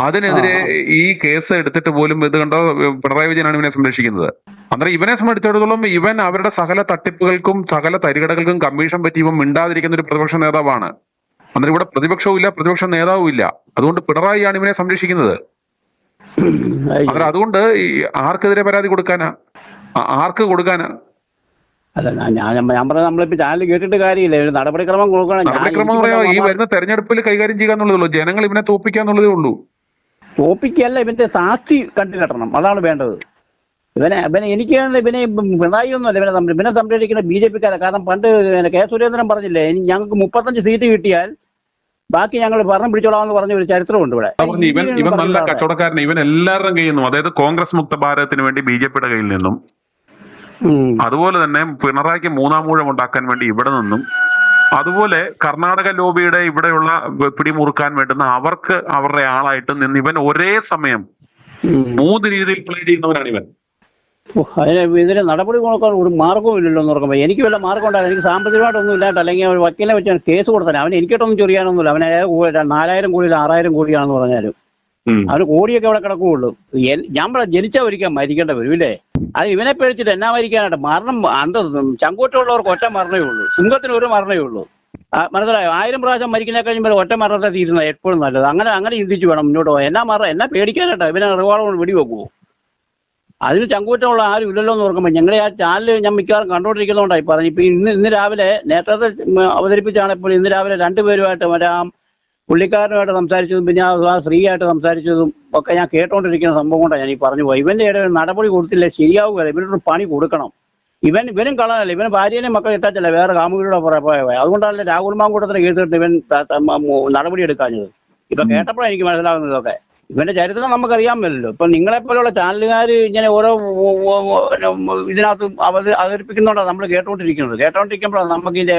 അതിനെതിരെ ഈ കേസ് എടുത്തിട്ട് പോലും ഇത് കണ്ടോ പിണറായി വിജയനാണ് ഇവനെ സംരക്ഷിക്കുന്നത്. അന്നേരം ഇവനെ സംബന്ധിച്ചിടത്തോളം ഇവൻ അവരുടെ സകല തട്ടിപ്പുകൾക്കും സകല തരികടകൾക്കും കമ്മീഷൻ പറ്റി ഇവൻ മിണ്ടാതിരിക്കുന്ന ഒരു പ്രതിപക്ഷ നേതാവാണ്. അന്നേരം ഇവിടെ പ്രതിപക്ഷവും ഇല്ല, പ്രതിപക്ഷ നേതാവും ഇല്ല. അതുകൊണ്ട് പിണറായിയാണ് ഇവനെ സംരക്ഷിക്കുന്നത്. അന്നേരം അതുകൊണ്ട് ആർക്കെതിരെ പരാതി കൊടുക്കാനാ, ആർക്ക് കൊടുക്കാനാ? അല്ല, ഞാൻ പറഞ്ഞ നമ്മളിപ്പോ ചാനൽ കേട്ടിട്ട് കാര്യമില്ല, ഒരു നടപടിക്രമം കൊടുക്കണം. നടപടിക്രമം പറയാ ഈ വരുന്ന തെരഞ്ഞെടുപ്പിൽ കൈകാര്യം ചെയ്യാന്നുള്ളതേ ഉള്ളൂ. ജനങ്ങൾ ഇവനെ തോപ്പിക്കാന്നുള്ളതേ ഉള്ളൂ. തോപ്പിക്കല്ല, ഇവന്റെ സാക്ഷി കണ്ടു കെട്ടണം, അതാണ് വേണ്ടത്. ഇവനെ എനിക്ക് ഇവനെ പിണറായി ഒന്നുമല്ല ഇവനെ സംരക്ഷിക്കുന്ന BJP-ക്കാരാണ്. കാരണം പണ്ട് കെ സുരേന്ദ്രൻ പറഞ്ഞില്ലേ, ഞങ്ങൾക്ക് 35 സീറ്റ് കിട്ടിയാൽ ബാക്കി ഞങ്ങൾ ഭരണം പിടിച്ചോളാമെന്ന് പറഞ്ഞ ഒരു ചരിത്രമുണ്ട് ഇവിടെ. ഇവൻ നല്ല കച്ചവടക്കാരൻ. ഇവൻ എല്ലാവരുടെയും കയ്യിൽ നിന്നും, അതായത് കോൺഗ്രസ് മുക്ത ഭാരതത്തിന് വേണ്ടി BJP-യുടെ കയ്യിൽ നിന്നും, അതുപോലെ തന്നെ പിണറായിക്ക് 3-ാം ഊഴം ഉണ്ടാക്കാൻ വേണ്ടി ഇവിടെ നിന്നും, അതുപോലെ കർണാടക ലോബിയുടെ ഇവിടെയുള്ള പിടിമുറുക്കാൻ വേണ്ടുന്ന അവർക്ക് അവരുടെ ആളായിട്ട് നിന്ന് ഇവൻ ഒരേ സമയം 3 രീതിയിൽ പ്ലേ ചെയ്യുന്നവനാണ് ഇവൻ. ഇതിന് നടപടി കൊടുക്കാൻ ഒരു മാർഗവും ഇല്ലല്ലോ എന്ന് പറയുമ്പോൾ എനിക്ക് വല്ല മാർഗം ഉണ്ടാകും. എനിക്ക് സാമ്പത്തികമായിട്ടൊന്നും ഇല്ലാട്ട്, അല്ലെങ്കിൽ ഒരു വക്കീലിനെ വെച്ച് കേസ് കൊടുത്താൽ അവൻ എനിക്കിട്ടൊന്നും ചൊറിയാനൊന്നുമില്ല. അവന് 4000 കോടിയിൽ 6000 കോടിയാണെന്ന് പറഞ്ഞാലും അവന് കോടിയൊക്കെ അവിടെ കിടക്കുകയുള്ളൂ. ഞാൻ ജനിച്ചാൽ ഒരിക്കൽ മരിക്കേണ്ട വരും ഇല്ലേ? അത് ഇവനെ പേടിച്ചിട്ട് എന്നാ മരിക്കാനായിട്ട്? മരണം ചങ്കൂറ്റമുള്ളവർക്ക് ഒറ്റ മരണമേ ഉള്ളൂ, സിംഹത്തിന് ഒരു മരണമേ ഉള്ളൂ. മനസ്സിലായോ? 1000 പ്രാവശ്യം മരിക്കുന്ന കഴിയുമ്പോൾ ഒറ്റ മരണത്തെ തീരുന്നത് എപ്പോഴും നല്ലത്. അങ്ങനെ ചിന്തിച്ചു വേണം മുന്നോട്ട് പോകാൻ. എന്നാ പേടിക്കാനായിട്ടാ? ഇവനെ റിവാൾവർ കൊണ്ട് വെടിവെക്കുവോ? അതിന് ചങ്കൂറ്റമുള്ള ആരും ഇല്ലല്ലോ എന്ന് ഓർക്കുമ്പോൾ ഞങ്ങളെ ആ ചാനൽ ഞാൻ മിക്കവാറും കണ്ടുകൊണ്ടിരിക്കുന്നതുകൊണ്ടായി പറഞ്ഞു. ഇപ്പൊ ഇന്ന് രാവിലെ നേരത്തെ അവതരിപ്പിച്ചാണെങ്കിൽ ഇന്ന് രാവിലെ 2 പേരുമായിട്ട് മറ്റേ പുള്ളിക്കാരനുമായിട്ട് സംസാരിച്ചതും പിന്നെ ആ സ്ത്രീയായിട്ട് സംസാരിച്ചതും ഒക്കെ ഞാൻ കേട്ടോണ്ടിരിക്കുന്ന സംഭവം കൊണ്ടാണ് ഞാൻ ഈ പറഞ്ഞു പോയി. ഇവന്റെ ഇടയിൽ നടപടി കൊടുത്തില്ല ശരിയാവുകയല്ല. ഇവനൊരു പണി കൊടുക്കണം. ഇവനും കളനല്ല, ഇവന് ഭാര്യനെ മക്കളെ ഇട്ടല്ല, വേറെ കാമുകിയുടെ പോയ. അതുകൊണ്ടല്ലേ രാഹുൽ മാങ്കൂട്ടത്തിന് കേസിട്ട് ഇവൻ നടപടി എടുക്കാഞ്ഞത്. ഇപ്പൊ കേട്ടപ്പോഴാണ് എനിക്ക് മനസ്സിലാകുന്നത് ഇതൊക്കെ. ഇവന്റെ ചരിത്രം നമുക്കറിയാമല്ലോ. ഇപ്പൊ നിങ്ങളെപ്പോലുള്ള ചാനലുകാർ ഇങ്ങനെ ഓരോ ഇതിനകത്ത് അവതരിപ്പിക്കുന്നതുകൊണ്ടാണ് നമ്മൾ കേട്ടോണ്ടിരിക്കുമ്പോഴാണ് നമുക്ക് ഇതിന്റെ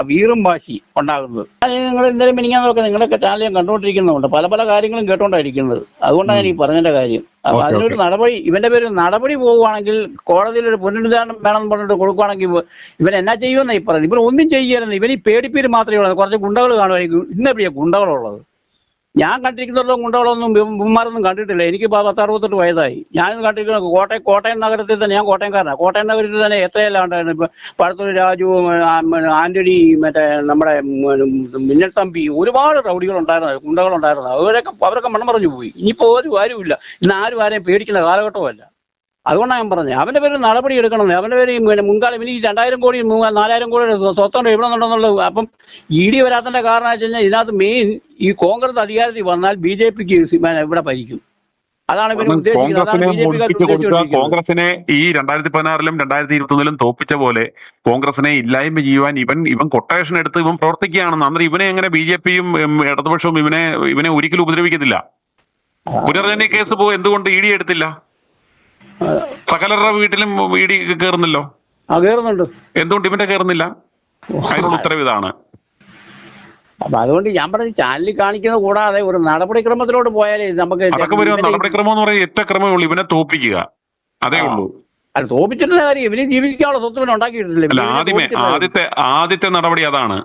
വീറും വാശി ഉണ്ടാകുന്നത്. നിങ്ങൾ എന്തായാലും മിനിങ്ങാൻ നോക്കുക, നിങ്ങളൊക്കെ ചാനൽ ഞാൻ കണ്ടുകൊണ്ടിരിക്കുന്നുണ്ട്, പല പല കാര്യങ്ങളും കേട്ടോണ്ടായിരിക്കുന്നത്. അതുകൊണ്ടാണ് എനിക്ക് പറഞ്ഞതിന്റെ കാര്യം. അപ്പൊ അതിനൊരു നടപടി, ഇവന്റെ പേരിൽ നടപടി പോവുകയാണെങ്കിൽ, കോടതിയിൽ ഒരു പുനരുദ്ധാരണം വേണമെന്ന് പറഞ്ഞിട്ട് കൊടുക്കുകയാണെങ്കിൽ ഇവൻ എന്നാ ചെയ്യുമെന്നായി പറയുന്നത്. ഇവർ ഒന്നും ചെയ്യുകയായിരുന്നു. ഇവൻ ഈ പേടിപ്പേര് മാത്രമേ ഉള്ളൂ. കുറച്ച് ഗുണ്ടകൾ കാണുമായിരിക്കും. ഇന്നെപ്പോഴാണ് ഗുണ്ടകളുള്ളത്? ഞാൻ കണ്ടിരിക്കുന്നിടത്തോളം ഗുണ്ടകളൊന്നും ഇവന്മാരൊന്നും കണ്ടിട്ടില്ല. എനിക്ക് 10-68 വയസ്സായി. ഞാനും കണ്ടിരിക്കുന്ന കോട്ടയം നഗരത്തിൽ തന്നെ, ഞാൻ കോട്ടയംകാരനാണ്. കോട്ടയം നഗരത്തിൽ തന്നെ എത്രയെല്ലാം ഉണ്ടായിരുന്നു. ഇപ്പൊ പഴത്തൊരു രാജു, ആന്റണി, മറ്റേ നമ്മുടെ മിന്നൽ തമ്പി, ഒരുപാട് റൗഡികൾ ഉണ്ടായിരുന്നു, ഗുണ്ടകൾ ഉണ്ടായിരുന്നു. അവരൊക്കെ മണം പറഞ്ഞു പോയി. ഇനിയിപ്പോ ഒരു കാര്യമില്ല. ഇന്ന് ആരും ആരെയും പേടിക്കുന്ന കാലഘട്ടമല്ല. അതുകൊണ്ടാണ് ഞാൻ പറഞ്ഞത് അവന്റെ പേരിൽ നടപടി എടുക്കണം. അവന്റെ പേര് മുൻകാലം ഇനി 2000 കോടി 4000 കോടി സ്വത്തുണ്ട് ഇവിടെ ഉണ്ടെന്നുള്ളത്. അപ്പം ED വരാത്തതിന്റെ കാരണം വെച്ച് കഴിഞ്ഞാൽ ഇതിനകത്ത് മെയിൻ ഈ കോൺഗ്രസ് അധികാരത്തിൽ വന്നാൽ BJP ഇവിടെ ഭരിക്കും. അതാണ് ഇവർ ഉദ്ദേശിക്കുന്നത്. കോൺഗ്രസിനെ ഈ 2016-ലും 2021-ലും തോപ്പിച്ച പോലെ കോൺഗ്രസിനെ ഇല്ലായ്മ ചെയ്യുവാൻ ഇവൻ കൊട്ടേഷൻ എടുത്ത് ഇവൻ പ്രവർത്തിക്കുകയാണെന്ന്. അന്നേരം ഇവനെ എങ്ങനെ BJP-യും ഇടതുപക്ഷവും ഇവനെ ഒരിക്കലും ഉപദ്രവിക്കത്തില്ല? പുനർജനി കേസ് എന്തുകൊണ്ട് ED എടുത്തില്ല? സകലരുടെ വീട്ടിലും ED കയറുന്നല്ലോ. കയറുന്നുണ്ട്. എന്തുകൊണ്ട് ഇവന്റെ കയറുന്നില്ല? അതിനുള്ള ഉത്തരവ് ഇതാണ്. അപ്പൊ അതുകൊണ്ട് ഞാൻ പറഞ്ഞ ചാനലിൽ കാണിക്കുന്നത് കൂടാതെ ഒരു നടപടിക്രമത്തിലോട്ട് പോയാലേ നമുക്ക് അതൊക്കെ വരും. നടപടിക്രമം എന്ന് പറയുന്നത് ഏറ്റ ക്രമമേ ഉള്ളൂ. ഇവനെ തോപ്പിക്കുക, അതേ ഉള്ളൂ. അല്ല, തോപ്പിച്ചിട്ടുള്ള കാര്യം ഇവന് ജീവിക്കാനുള്ള സ്വത്ത് ഇവന് ഉണ്ടാക്കിയിട്ടില്ല. ആദ്യത്തെ നടപടി അതാണ്.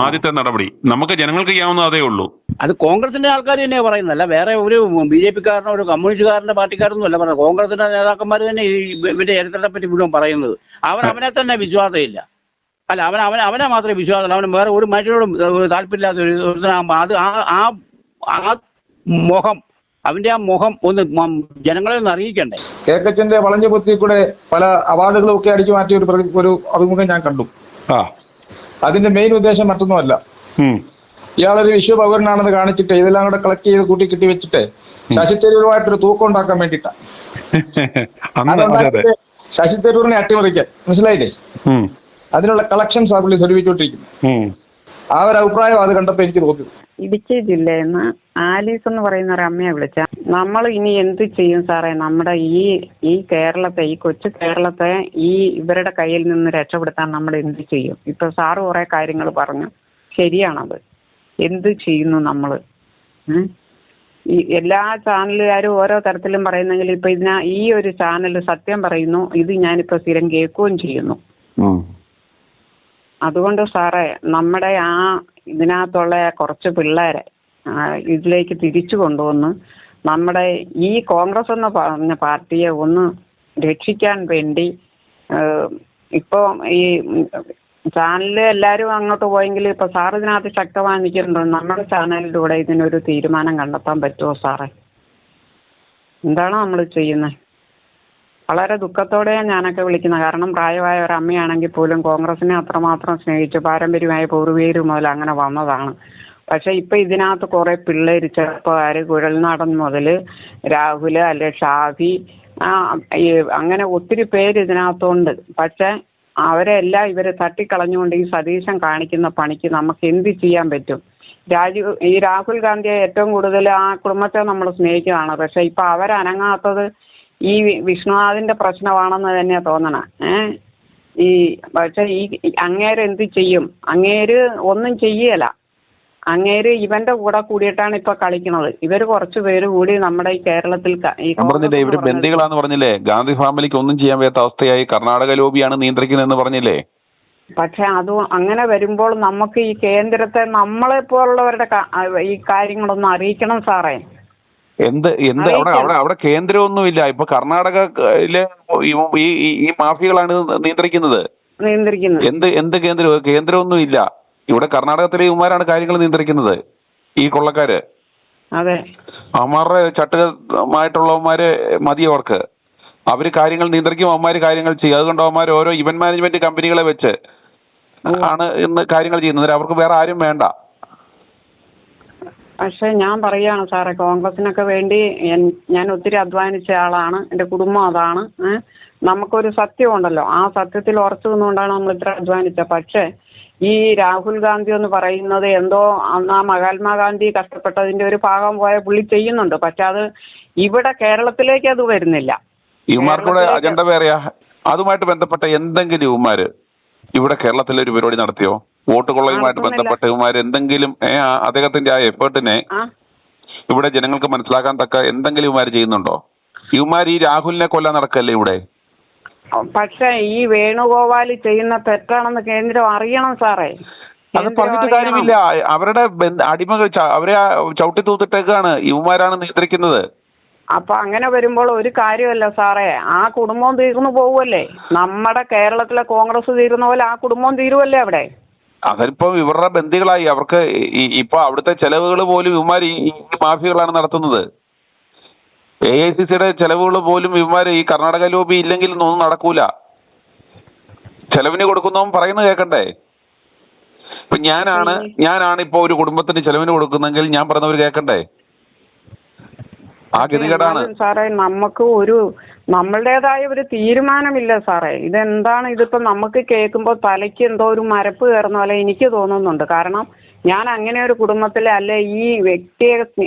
ആദ്യത്തെ നടപടി നമുക്ക് ജനങ്ങൾക്ക് ചെയ്യാവുന്ന അതേ ഉള്ളൂ. അത് കോൺഗ്രസിന്റെ ആൾക്കാർ തന്നെ പറയുന്നല്ല, വേറെ ഒരു BJP-കാരനോ ഒരു കമ്മ്യൂണിസ്റ്റുകാരന്റെ പാർട്ടിക്കാരൊന്നും അല്ല പറയുന്നത്. കോൺഗ്രസിന്റെ നേതാക്കന്മാർ തന്നെ ഇവന്റെ ചരിത്രത്തെ പറ്റി മുഴുവൻ പറയുന്നത്. അവനെ തന്നെ വിശ്വാസമില്ല. അല്ല, അവനെ മാത്രമേ വിശ്വാസമുള്ളൂ. അവന് വേറെ ഒരു മനുഷ്യരോടും താല്പര്യമില്ലാത്ത ഒരുത്തനാകുമ്പോൾ അത് ആ മുഖം, അവന്റെ ആ മുഖം ഒന്ന് ജനങ്ങളെ ഒന്ന് അറിയിക്കണ്ടേ? കേക്കച്ചന്റെ വളഞ്ഞ പൊത്തി കൂടെ പല അവാർഡുകളും ഒക്കെ അടിച്ചു മാറ്റിയ ഒരു അഭിമുഖം ഞാൻ കണ്ടു. അതിന്റെ മെയിൻ ഉദ്ദേശം മറ്റൊന്നുമല്ല, ഇയാളൊരു വിശ്വപൗരനാണെന്ന് കാണിച്ചിട്ട് ഇതെല്ലാം കൂടെ കളക്ട് ചെയ്ത് കൂട്ടി കിട്ടി വെച്ചിട്ട് ശശി തരൂരുമായിട്ടൊരു തൂക്കം ഉണ്ടാക്കാൻ വേണ്ടിട്ടാ. ശശി തരൂരിനെ അട്ടിമറിക്കാൻ, മനസ്സിലായില്ലേ? അതിനുള്ള കളക്ഷൻസ് ആ പുള്ളി സ്വരൂപിച്ചുകൊണ്ടിരിക്കുന്നു. ആ ഒരു അഭിപ്രായം അത് കണ്ടപ്പോ എനിക്ക് തോന്നി. ഇടുക്കി ജില്ലയിൽ ആലീസ് എന്ന് പറയുന്ന ഒരു അമ്മയെ വിളിച്ച നമ്മൾ ഇനി എന്ത് ചെയ്യും സാറേ? നമ്മുടെ ഈ കേരളത്തെ, ഈ കൊച്ചു കേരളത്തെ ഇവരുടെ കയ്യിൽ നിന്ന് രക്ഷപ്പെടുത്താൻ നമ്മൾ എന്ത് ചെയ്യും? ഇപ്പൊ സാറ് കുറെ കാര്യങ്ങൾ പറഞ്ഞു, ശരിയാണത്. എന്ത് ചെയ്യുന്നു നമ്മള്? ഈ എല്ലാ ചാനലുകാരും ഓരോ തരത്തിലും പറയുന്നെങ്കിൽ ഇപ്പൊ ഈ ഒരു ചാനൽ സത്യം പറയുന്നു, ഇത് ഞാനിപ്പോ സ്ഥിരം കേൾക്കുകയും ചെയ്യുന്നു. അതുകൊണ്ട് സാറേ, നമ്മുടെ ഇതിനകത്തുള്ള കുറച്ച് പിള്ളേരെ ഇതിലേക്ക് തിരിച്ചു കൊണ്ടുവന്ന് നമ്മുടെ ഈ കോൺഗ്രസ് എന്ന് പറഞ്ഞ പാർട്ടിയെ ഒന്ന് രക്ഷിക്കാൻ വേണ്ടി ഇപ്പൊ ഈ ചാനലിൽ എല്ലാവരും അങ്ങോട്ട് പോയെങ്കിൽ ഇപ്പൊ സാർ ഇതിനകത്ത് ശക്തമായി നിൽക്കുന്നുണ്ടോ? നമ്മുടെ ചാനലിലൂടെ ഇതിനൊരു തീരുമാനം കണ്ടെത്താൻ പറ്റുമോ സാറേ? എന്താണ് നമ്മൾ ചെയ്യുന്നത്? വളരെ ദുഃഖത്തോടെയാണ് ഞാനൊക്കെ വിളിക്കുന്നത്. കാരണം പ്രായമായ ഒരു അമ്മയാണെങ്കിൽ പോലും കോൺഗ്രസിനെ അത്രമാത്രം സ്നേഹിച്ചു, പാരമ്പര്യമായ പൂർവീകർ മുതൽ അങ്ങനെ വന്നതാണ്. പക്ഷെ ഇപ്പൊ ഇതിനകത്ത് കുറെ പിള്ളേര്, ചെറുപ്പക്കാര്, കുഴൽനാടൻ മുതൽ രാഹുൽ, അല്ലെ ഷാഫി, അങ്ങനെ ഒത്തിരി പേര് ഇതിനകത്തുണ്ട്. പക്ഷെ അവരെല്ലാം ഇവരെ തട്ടിക്കളഞ്ഞുകൊണ്ട് ഈ സതീശൻ കാണിക്കുന്ന പണിക്ക് നമുക്ക് എന്ത് ചെയ്യാൻ പറ്റും? രാഹുൽ ഗാന്ധിയെ ഏറ്റവും കൂടുതൽ ആ കുടുംബത്തെ നമ്മൾ സ്നേഹിക്കുന്നതാണ്. പക്ഷെ ഇപ്പൊ അവരനങ്ങാത്തത് ഈ വിഷ്ണുനാഥിന്റെ പ്രശ്നമാണെന്ന് തന്നെയാ തോന്നണ. പക്ഷെ അങ്ങേര് എന്ത് ചെയ്യും? അങ്ങേര് ഒന്നും ചെയ്യല. അങ്ങേര് ഇവന്റെ കൂടെ കൂടിയിട്ടാണ് ഇപ്പൊ കളിക്കുന്നത്. ഇവര് കുറച്ചു പേര് കൂടി നമ്മുടെ ഈ കേരളത്തിൽ പറഞ്ഞില്ലേ, ഇവര് ബന്ദികളാന്ന് പറഞ്ഞില്ലേ? ഗാന്ധി ഫാമിലിക്ക് ഒന്നും ചെയ്യാൻ വയ്യാത്ത അവസ്ഥയായി. കർണാടക ലോബിയാണ് നിയന്ത്രിക്കുന്നതെന്ന് പറഞ്ഞില്ലേ? പക്ഷെ അത് അങ്ങനെ വരുമ്പോൾ നമുക്ക് ഈ കേന്ദ്രത്തെ നമ്മളെ പോലുള്ളവരുടെ ഈ കാര്യങ്ങളൊന്നും അറിയിക്കണം സാറേ. അവിടെ കേന്ദ്രമൊന്നുമില്ല. ഇപ്പൊ കർണാടകയിലെ ഈ മാഫിയകളാണ് നിയന്ത്രിക്കുന്നത്. എന്ത് കേന്ദ്രമൊന്നും ഇല്ല. ഇവിടെ കർണാടകത്തിലെ ഇവന്മാരാണ് കാര്യങ്ങൾ നിയന്ത്രിക്കുന്നത്, ഈ കൊള്ളക്കാര്. അതെ, അവന്മാരുടെ ചട്ടുകമായിട്ടുള്ളവന്മാര് മതി അവർക്ക്. അവര് കാര്യങ്ങൾ നിയന്ത്രിക്കും, അവന്മാര് കാര്യങ്ങൾ ചെയ്യും. അതുകൊണ്ട് അവന്മാർ ഓരോ ഇവന്റ് മാനേജ്മെന്റ് കമ്പനികളെ വെച്ച് ആണ് ഇന്ന് കാര്യങ്ങൾ ചെയ്യുന്നത്. അവർക്ക് വേറെ ആരും വേണ്ട. പക്ഷെ ഞാൻ പറയാണ് സാറേ, കോൺഗ്രസിനൊക്കെ വേണ്ടി ഞാൻ ഒത്തിരി അധ്വാനിച്ച ആളാണ്, എൻ്റെ കുടുംബം അതാണ്. നമുക്കൊരു സത്യമുണ്ടല്ലോ, ആ സത്യത്തിൽ ഉറച്ചു നിന്നുകൊണ്ടാണ് നമ്മൾ ഇത്ര അധ്വാനിച്ചത്. പക്ഷേ ഈ രാഹുൽ ഗാന്ധി എന്ന് പറയുന്നത് എന്തോ ആ മഹാത്മാഗാന്ധി കഷ്ടപ്പെട്ടതിന്റെ ഒരു ഭാഗം പോയ പുള്ളി ചെയ്യുന്നുണ്ട്. പക്ഷെ അത് ഇവിടെ കേരളത്തിലേക്ക് അത് വരുന്നില്ല. ഇവന്മാർക്കൂടെ അജണ്ട വേറെയാ. അതുമായിട്ട് ബന്ധപ്പെട്ട എന്തെങ്കിലും ഇവന്മാര് ഇവിടെ കേരളത്തിലെ ഒരു പരിപാടി നടത്തിയോ? വോട്ട് കൊള്ളയുമായിട്ട് ബന്ധപ്പെട്ട് ഇവന്മാർ എന്തെങ്കിലും അദ്ദേഹത്തിന്റെ ആ എഫേർട്ടിനെ ഇവിടെ ജനങ്ങൾക്ക് മനസ്സിലാക്കാൻ തക്ക എന്തെങ്കിലും ഇവന്മാർ ചെയ്യുന്നുണ്ടോ? ഇവന്മാർ ഈ രാഹുലിനെ കൊല്ലാൻ നടക്കല്ലേ ഇവിടെ? പക്ഷെ ഈ വേണുഗോപാൽ ചെയ്യുന്ന തെറ്റാണെന്ന് കേന്ദ്രം അറിയണം സാറേ. അത് പറഞ്ഞിട്ട് കാര്യമില്ല. അവരുടെ അടിമകൾ അവരെ ചവിട്ടി തൂത്തിട്ടേക്കാണ്. ഇവന്മാരാണ് നിയന്ത്രിക്കുന്നത്. അപ്പൊ അങ്ങനെ വരുമ്പോൾ ഒരു കാര്യമല്ല സാറേ, ആ കുടുംബം തീർന്നു പോവുമല്ലേ. നമ്മുടെ കേരളത്തിലെ കോൺഗ്രസ് തീരുന്ന പോലെ ആ കുടുംബം തീരുവല്ലേ അവിടെ. അതിപ്പോ ഇവരുടെ ബന്ധികളായി. അവർക്ക് ഇപ്പൊ അവിടുത്തെ ചെലവുകൾ പോലും ഇവന്മാർ ഈ മാഫിയകളാണ് നടത്തുന്നത്. AICCയുടെ ചെലവുകൾ പോലും ഇവന്മാർ ഈ കർണാടക ലോബി ഇല്ലെങ്കിൽ ഒന്നും നടക്കൂല. ചെലവിന് കൊടുക്കുന്നവൻ പറയുന്നത് കേൾക്കണ്ടേ? ഇപ്പൊ ഞാനാണ് ഇപ്പൊ ഒരു കുടുംബത്തിന് ചെലവിന് കൊടുക്കുന്നെങ്കിൽ ഞാൻ പറയുന്നവർ കേൾക്കണ്ടേ? ആ ഗതികേടാണ് സാറേ. നമുക്ക് നമ്മളുടേതായ ഒരു തീരുമാനമില്ല സാറേ. ഇതെന്താണ് ഇതിപ്പോ നമുക്ക് കേൾക്കുമ്പോൾ തലയ്ക്ക് എന്തോ ഒരു മരപ്പ് കയറുന്ന പോലെ എനിക്ക് തോന്നുന്നുണ്ട്. കാരണം ഞാൻ അങ്ങനെ ഒരു കുടുംബത്തിലെ അല്ലെ ഈ വ്യക്തിയെ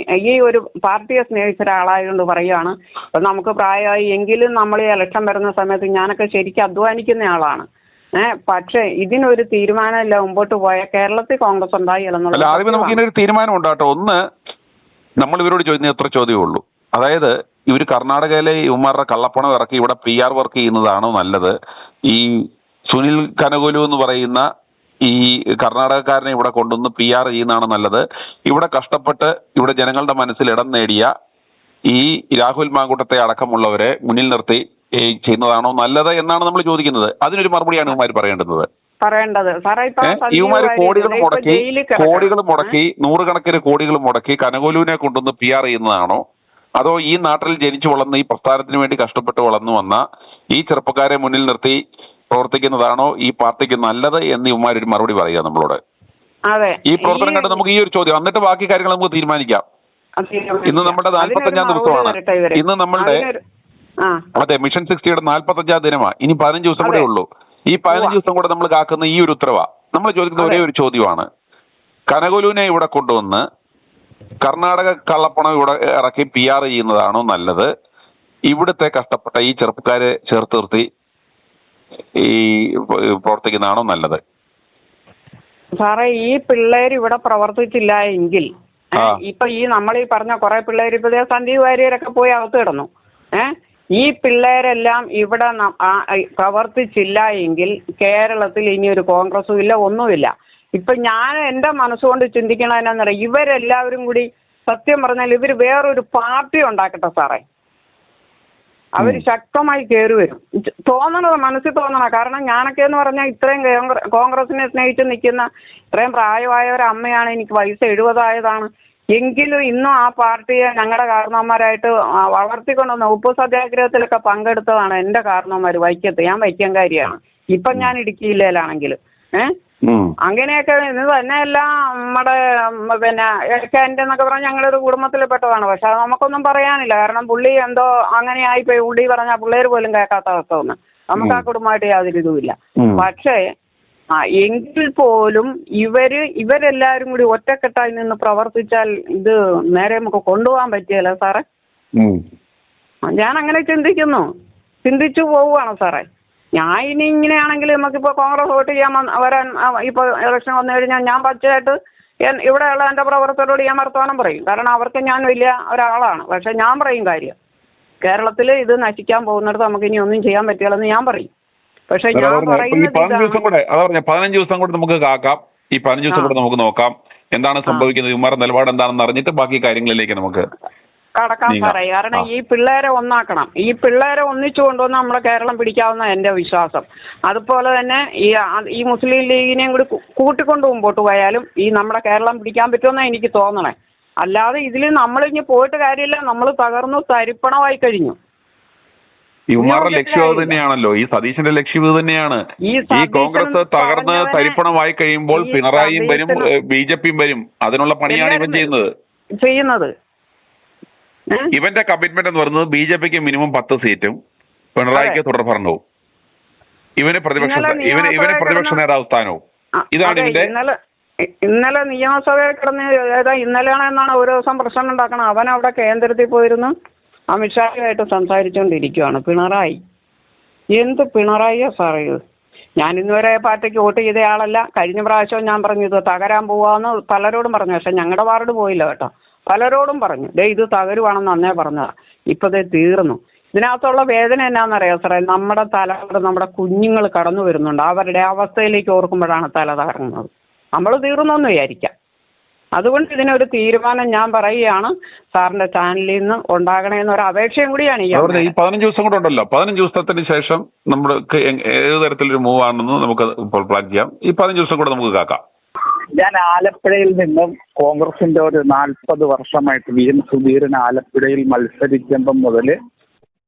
ഈ ഒരു പാർട്ടിയെ സ്നേഹിച്ച ഒരാളായതുകൊണ്ട് പറയുകയാണ്. ഇപ്പൊ നമുക്ക് പ്രായമായി എങ്കിലും നമ്മൾ ഈ ഇലക്ഷൻ വരുന്ന സമയത്ത് ഞാനൊക്കെ ശരിക്കും അധ്വാനിക്കുന്ന ആളാണ്. പക്ഷെ ഇതിനൊരു തീരുമാനമില്ല. മുമ്പോട്ട് പോയ കേരളത്തിൽ കോൺഗ്രസ് ഉണ്ടായില്ലെന്നുള്ള ആദ്യമേ നമുക്ക് ഇതിനൊരു തീരുമാനം ഉണ്ടാട്ടോ. ഒന്ന്, നമ്മൾ ഇവരോട് ചോദിക്കുന്ന എത്ര ചോദ്യമേ ഉള്ളൂ. അതായത് ഇവർ കർണാടകയിലെ ഇവന്മാരുടെ കള്ളപ്പണം ഇറക്കി ഇവിടെ PR വർക്ക് ചെയ്യുന്നതാണോ നല്ലത്? ഈ സുനിൽ കനകുലു എന്ന് പറയുന്ന ഈ കർണാടകക്കാരനെ ഇവിടെ കൊണ്ടുവന്ന് PR ചെയ്യുന്നതാണോ നല്ലത്? ഇവിടെ കഷ്ടപ്പെട്ട് ഇവിടെ ജനങ്ങളുടെ മനസ്സിൽ ഇടം നേടിയ ഈ രാഹുൽ മാങ്കൂട്ടത്തെ അടക്കമുള്ളവരെ മുന്നിൽ നിർത്തി ചെയ്യുന്നതാണോ നല്ലത് എന്നാണ് നമ്മൾ ചോദിക്കുന്നത്. അതിനൊരു മറുപടിയാണ് ഇവന്മാർ പറയേണ്ടത്. ഇവന്മാര് കോടികൾ മുടക്കി നൂറുകണക്കിന് കോടികൾ മുടക്കി കനകുലുവിനെ കൊണ്ടുവന്ന് PR ചെയ്യുന്നതാണോ, അതോ ഈ നാട്ടിൽ ജനിച്ചു വളർന്ന് ഈ പ്രസ്ഥാനത്തിന് വേണ്ടി കഷ്ടപ്പെട്ട് വളർന്നു വന്ന ഈ ചെറുപ്പക്കാരെ മുന്നിൽ നിർത്തി പ്രവർത്തിക്കുന്നതാണോ ഈ പാർട്ടിക്ക് നല്ലത് എന്ന് ഇവന്മാരൊരു മറുപടി പറയുക നമ്മളോട്. ഈ പ്രവർത്തനം കണ്ട് നമുക്ക് ഈ ഒരു ചോദ്യം, എന്നിട്ട് ബാക്കി കാര്യങ്ങൾ നമുക്ക് തീരുമാനിക്കാം. ഇന്ന് നമ്മുടെ 45-ാം ദിവസമാണ്. ഇന്ന് നമ്മളുടെ അതെ മിഷൻ 60യുടെ 45-ാം ദിനമാണ്. ഇനി 15 ദിവസം കൂടെ ഉള്ളൂ. ഈ 15 ദിവസം കൂടെ നമ്മൾ കാക്കുന്ന ഈ ഒരു ഉത്തരവാ. നമ്മൾ ചോദിക്കുന്ന ഒരേ ഒരു ചോദ്യമാണ്, കനകുലുവിനെ ഇവിടെ കൊണ്ടുവന്ന് കർണാടക കള്ളപ്പണം ഇവിടെ ഇറക്കി PR ചെയ്യുന്നതാണോ നല്ലത്, ഇവിടുത്തെ കഷ്ടപ്പെട്ട ഈ ചെറുപ്പക്കാരെ ചേർത്ത് നിർത്തി ഈ പ്രവർത്തിക്കുന്നതാണോ നല്ലത്? സാറേ, ഈ പിള്ളേർ ഇവിടെ പ്രവർത്തിച്ചില്ല എങ്കിൽ ഇപ്പൊ ഈ നമ്മൾ ഈ പറഞ്ഞ കുറെ പിള്ളേർ ഇപ്പൊ സന്ദീപ് വാര്യരൊക്കെ പോയി അകത്ത് കിടന്നു. ഈ പിള്ളേരെല്ലാം ഇവിടെ പ്രവർത്തിച്ചില്ല എങ്കിൽ കേരളത്തിൽ ഇനി ഒരു കോൺഗ്രസും ഇല്ല, ഒന്നുമില്ല. ഇപ്പൊ ഞാൻ എന്റെ മനസ്സുകൊണ്ട് ചിന്തിക്കണ എന്നാന്നറിയാം, ഇവരെല്ലാവരും കൂടി സത്യം പറഞ്ഞാൽ ഇവർ വേറൊരു പാർട്ടി ഉണ്ടാക്കട്ടെ സാറേ. അവർ ശക്തമായി കയറി വരും തോന്നണത്, മനസ്സിൽ തോന്നണ. കാരണം ഞാനൊക്കെ എന്ന് പറഞ്ഞാൽ ഇത്രയും കോൺഗ്രസിനെ സ്നേഹിച്ച് നിൽക്കുന്ന ഇത്രയും പ്രായമായ ഒരു അമ്മയാണ്. എനിക്ക് വയസ്സ് 70 ആയതാണ്. എങ്കിലും ഇന്നും ആ പാർട്ടിയെ ഞങ്ങളുടെ കാരണവന്മാരായിട്ട് വളർത്തിക്കൊണ്ടുവന്ന ഉപ്പു സത്യാഗ്രഹത്തിലൊക്കെ പങ്കെടുത്തതാണ് എൻ്റെ കാരണവന്മാർ. വൈക്കത്ത്, ഞാൻ വൈക്കംകാരിയാണ്. ഇപ്പം ഞാൻ ഇടുക്കി ജില്ലയിലാണെങ്കിലും അങ്ങനെയൊക്കെ ഇത് തന്നെയല്ല. നമ്മുടെ പിന്നെ എന്റെ എന്നൊക്കെ പറഞ്ഞാൽ ഞങ്ങളൊരു കുടുംബത്തിൽ പെട്ടതാണ്. പക്ഷെ അത് നമുക്കൊന്നും പറയാനില്ല. കാരണം പുള്ളി എന്തോ അങ്ങനെ ആയിപ്പോയി. പുള്ളി പറഞ്ഞാൽ പിള്ളേർ പോലും കേൾക്കാത്ത അവസ്ഥ ഒന്ന്. നമുക്ക് ആ കുടുംബമായിട്ട് യാതൊരു ഇതുമില്ല. പക്ഷേ എങ്കിൽ പോലും ഇവരെല്ലാവരും കൂടി ഒറ്റക്കെട്ടായി നിന്ന് പ്രവർത്തിച്ചാൽ ഇത് നേരെ നമുക്ക് കൊണ്ടുപോകാൻ പറ്റിയല്ലോ സാറേ. ഞാൻ അങ്ങനെ ചിന്തിച്ചു പോവുകയാണ് സാറേ. ഞാൻ ഇനി ഇങ്ങനെയാണെങ്കിൽ നമുക്കിപ്പോൾ കോൺഗ്രസ് വോട്ട് ചെയ്യാൻ വരാൻ ഇപ്പോൾ ഇലക്ഷൻ വന്നു കഴിഞ്ഞാൽ ഞാൻ പച്ചയായിട്ട് ഇവിടെയുള്ള എൻ്റെ പ്രവർത്തകരോട് ഞാൻ വർത്തമാനം പറയും. കാരണം അവർക്ക് ഞാൻ വലിയ ഒരാളാണ്. പക്ഷെ ഞാൻ പറയും കാര്യം, കേരളത്തിൽ ഇത് നശിക്കാൻ പോകുന്നിടത്ത് നമുക്ക് ഇനി ഒന്നും ചെയ്യാൻ പറ്റില്ലെന്ന് ഞാൻ പറയും. പക്ഷെ ഞാൻ പറയുന്നത് 15 ദിവസം കൂടെ നമുക്ക് കാക്കാം. ഈ 15 ദിവസം കൂടെ നമുക്ക് നോക്കാം എന്താണ് സംഭവിക്കുന്നത്, ഇവന്മാരുടെ നിലപാട് എന്താണെന്ന് അറിഞ്ഞിട്ട് ബാക്കി കാര്യങ്ങളിലേക്ക് നമുക്ക് കടക്കാൻ സാറേ. കാരണം ഈ പിള്ളേരെ ഒന്നാക്കണം. ഈ പിള്ളേരെ ഒന്നിച്ചു കൊണ്ടുവന്ന് നമ്മുടെ കേരളം പിടിക്കാവുന്ന എൻ്റെ വിശ്വാസം. അതുപോലെ തന്നെ ഈ മുസ്ലിം ലീഗിനെയും കൂടി കൂട്ടിക്കൊണ്ട് മുമ്പോട്ട് പോയാലും ഈ നമ്മുടെ കേരളം പിടിക്കാൻ പറ്റുമെന്നാണ് എനിക്ക് തോന്നണേ. അല്ലാതെ ഇതിൽ നമ്മളിഞ്ഞ് പോയിട്ട് കാര്യമില്ല. നമ്മൾ തകർന്നു തരിപ്പണമായി കഴിഞ്ഞു. ഇവന്മാരുടെ ലക്ഷ്യം അത് തന്നെയാണല്ലോ. ഈ സതീശന്റെ ലക്ഷ്യം ഇത് തന്നെയാണ്. ഈ കോൺഗ്രസ് തകർന്ന് തരിപ്പണമായി കഴിയുമ്പോൾ പിണറായിയും വരും, BJPയും വരും. അതിനുള്ള പണിയാണ് ഇവൻ ചെയ്യുന്നത്. ചെയ്യുന്നത്. ഇവന്റെ കമ്മിറ്റ്മെന്റ് എന്ന് പറയുന്നത് BJPക്ക് മിനിമം 10 സീറ്റും പിണറായിക്ക് തുടർ ഭരണവും, ഇവന് പ്രതിപക്ഷ നേതാവ് സ്ഥാനവും. ഇതാണ് ഇതിന്റെ. ഇന്നലെ നിയമസഭയിൽ കിടന്ന് ഇന്നലെയാണെന്നാണ് ഒരു ദിവസം പ്രശ്നം ഉണ്ടാക്കണം. അവൻ അവിടെ കേന്ദ്രത്തിൽ പോയിരുന്നു അമിത്ഷായുമായിട്ട് സംസാരിച്ചുകൊണ്ടിരിക്കുകയാണ്. പിണറായി എന്ത് പിണറായിയാ സാറേ ഇത്? ഞാൻ ഇന്നുവരെ പാർട്ടിക്ക് വോട്ട് ചെയ്ത ആളല്ല. കഴിഞ്ഞ പ്രാവശ്യം ഞാൻ പറഞ്ഞു ഇത് തകരാൻ പോവാന്ന് പലരോടും പറഞ്ഞു. പക്ഷെ ഞങ്ങളുടെ വാർഡ് പോയില്ല കേട്ടോ. പലരോടും പറഞ്ഞു ഇത് തകരുവാണെന്ന് അന്നേ പറഞ്ഞതാ. ഇപ്പതേ തീർന്നു. ഇതിനകത്തുള്ള വേദന എന്നാണെന്നറിയാം സാറേ, നമ്മുടെ തലമുറ, നമ്മുടെ കുഞ്ഞുങ്ങൾ കടന്നു വരുന്നുണ്ട്. അവരുടെ അവസ്ഥയിലേക്ക് ഓർക്കുമ്പോഴാണ് തല തകർന്നത്. നമ്മൾ തീർന്നൊന്ന് വിചാരിക്കാം. അതുകൊണ്ട് ഇതിനൊരു തീരുമാനം ഞാൻ പറയുകയാണ്, സാറിന്റെ ചാനലിൽ നിന്ന് ഉണ്ടാകണമെന്ന് ഒരു അപേക്ഷയും കൂടിയാണ് ഈ 15 ദിവസം കൂടെ ഉണ്ടല്ലോ. 15 ദിവസത്തിന് ശേഷം നമ്മൾക്ക് ഏത് തരത്തിലൊരു മൂവ് ആണെന്ന് നമുക്ക് ഇപ്പോൾ പ്ലാൻ ചെയ്യാം. ഈ 15 ദിവസം കൂടെ നമുക്ക് കാക്കാം. ഞാൻ ആലപ്പുഴയിൽ നിന്നും കോൺഗ്രസിന്റെ ഒരു 40 വർഷമായിട്ട് VM സുധീരൻ ആലപ്പുഴയിൽ മത്സരിക്കുമ്പം മുതൽ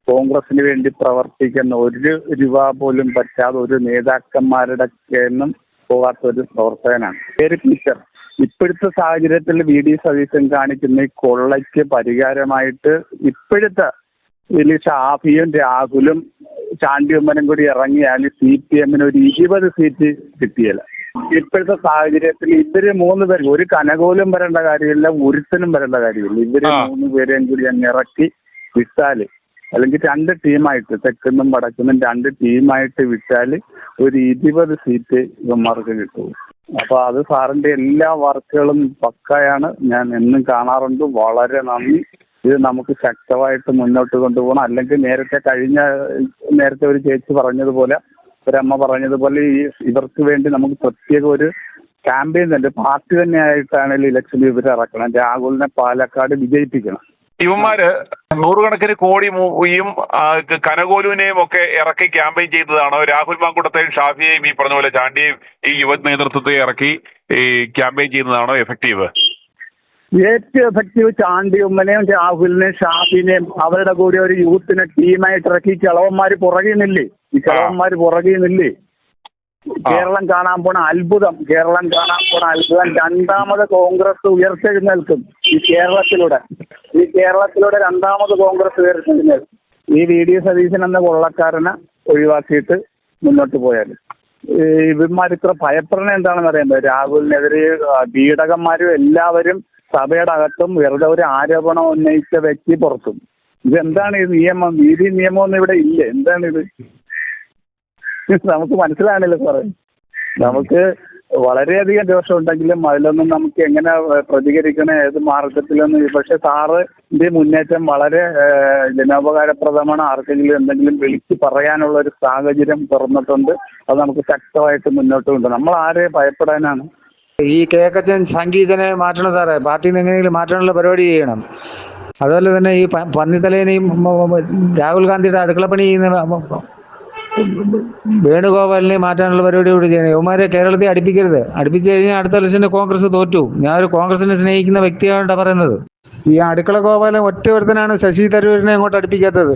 കോൺഗ്രസിന് വേണ്ടി പ്രവർത്തിക്കുന്ന 1 രൂപ പോലും പറ്റാതെ ഒരു നേതാക്കന്മാരുടെ ഒന്നും പോകാത്ത ഒരു പ്രവർത്തകനാണ്. പേര് പീറ്റർ. ഇപ്പോഴത്തെ സാഹചര്യത്തിൽ VD സതീശൻ കാണിക്കുന്ന ഈ കൊള്ളയ്ക്ക് പരിഹാരമായിട്ട് ഇപ്പോഴത്തെ ഇതിൽ ഷാഫിയും രാഹുലും ചാണ്ടിയമ്മനും കൂടി ഇറങ്ങിയാൽ CPM-ന് ഒരു 20 സീറ്റ് കിട്ടിയല്ല. ഇപ്പോഴത്തെ സാഹചര്യത്തിൽ ഇവര് 3 പേർ, ഒരു കനകോലും വരേണ്ട കാര്യമില്ല, ഒരുത്തനും വരേണ്ട കാര്യമില്ല. ഇവര് 3 പേരെയും കൂടി അങ്ങ് ഇറക്കി വിട്ടാല്, അല്ലെങ്കിൽ 2 ടീമായിട്ട്, തെക്കുന്നും വടക്കുന്നും 2 ടീമായിട്ട് വിട്ടാൽ ഒരു 20 സീറ്റ് ഇവന്മാർക്ക് കിട്ടും. അപ്പൊ അത് സാറിന്റെ എല്ലാ വർക്കുകളും പക്കയാണ്. ഞാൻ എന്നും കാണാറുണ്ട്. വളരെ നന്ദി. ഇത് നമുക്ക് ശക്തമായിട്ട് മുന്നോട്ട് കൊണ്ടുപോകണം. അല്ലെങ്കിൽ നേരത്തെ ഒരു ചേച്ചി പറഞ്ഞതുപോലെ, ഒരമ്മ പറഞ്ഞതുപോലെ ഇവർക്ക് വേണ്ടി നമുക്ക് പ്രത്യേക ഒരു ക്യാമ്പയിൻ തന്നെ, പാർട്ടി തന്നെ ആയിട്ടാണെങ്കിൽ ഇലക്ഷനിൽ ഇവരെ ഇറക്കണം. രാഹുലിനെ പാലക്കാട് വിജയിപ്പിക്കണം. ഇവന്മാര് 100 കണക്കിന് കോടിയും കനകോലുവിനെയും ഒക്കെ ഇറക്കി ക്യാമ്പയിൻ ചെയ്തതാണോ? രാഹുൽ മാങ്കൂട്ടത്തെയും ഷാഫിയെയും ഈ പറഞ്ഞ പോലെ ചാണ്ടിയെയും ഈ യുവ നേതൃത്വത്തെ ഇറക്കി ഈ ക്യാമ്പയിൻ ചെയ്യുന്നതാണോ എഫക്റ്റീവ്? ഏറ്റവും എഫക്റ്റീവ് ചാണ്ടിയമ്മനെയും രാഹുലിനെയും ഷാഫിനെയും അവരുടെ കൂടി ഒരു യൂത്തിനെ ടീമായിട്ട് ഇറക്കി കിളവന്മാര് പുറകെ നില്ലേ? ഈ കിളവന്മാര് പുറകെ നില്ലേ? കേരളം കാണാൻ പോണ അത്ഭുതം, രണ്ടാമത് കോൺഗ്രസ് ഉയർത്തെഴുന്നേൽക്കും ഈ കേരളത്തിലൂടെ രണ്ടാമത് കോൺഗ്രസ് ഉയർത്തെഴുന്നേൽക്കും. ഈ VD സതീശൻ എന്ന കൊള്ളക്കാരനെ ഒഴിവാക്കിയിട്ട് മുന്നോട്ട് പോയാൽ. ഇവന്മാർ ഇത്ര ഭയപ്പെടണ എന്താണെന്ന് അറിയാൻ, രാഹുലിനെതിരെ പീഡകന്മാരും എല്ലാവരും സഭയുടെ അകത്തും വെറുതെ ഒരു ആരോപണം ഉന്നയിച്ച വ്യക്തി പുറത്തും. ഇതെന്താണ് ഈ നിയമം? VD നിയമമൊന്നും ഇവിടെ ഇല്ല. എന്താണിത്? നമുക്ക് മനസ്സിലാണില്ല സാറേ. നമുക്ക് വളരെയധികം ദോഷമുണ്ടെങ്കിലും അതിലൊന്നും നമുക്ക് എങ്ങനെ പ്രതികരിക്കണം, ഏത് മാർഗത്തിലൊന്നും. പക്ഷെ സാറിന്റെ മുന്നേറ്റം വളരെ ജനോപകാരപ്രദമാണ്. ആർക്കെങ്കിലും എന്തെങ്കിലും വിളിച്ച് പറയാനുള്ള ഒരു സാഹചര്യം തുറന്നിട്ടുണ്ട്. അത് നമുക്ക് ശക്തമായിട്ട് മുന്നോട്ട് കൊണ്ടുപോകും. നമ്മൾ ആരെ ഭയപ്പെടാനാണ്? ഈ കേക്കച്ചൻ സംഗീതനെ മാറ്റണം സാറേ. പാർട്ടിയിൽ നിന്ന് എങ്ങനെയെങ്കിലും മാറ്റാനുള്ള പരിപാടി ചെയ്യണം. അതുപോലെ തന്നെ ഈ പന്നിത്തലേനെയും രാഹുൽ ഗാന്ധിയുടെ അടുക്കളപ്പണി ചെയ്യുന്ന വേണുഗോപാലിനെയും മാറ്റാനുള്ള പരിപാടി കൂടി ചെയ്യണം. ഇവന്മാരെ കേരളത്തിൽ അടുപ്പിച്ചു കഴിഞ്ഞാൽ അടുത്ത ഇലക്ഷന് കോൺഗ്രസ് തോറ്റു. ഞാനൊരു കോൺഗ്രസിനെ സ്നേഹിക്കുന്ന വ്യക്തിയാണ് പറയുന്നത്. ഈ അടുക്കള ഗോപാലൻ ഒറ്റ ശശി തരൂരിനെ അങ്ങോട്ട് അടുപ്പിക്കാത്തത്.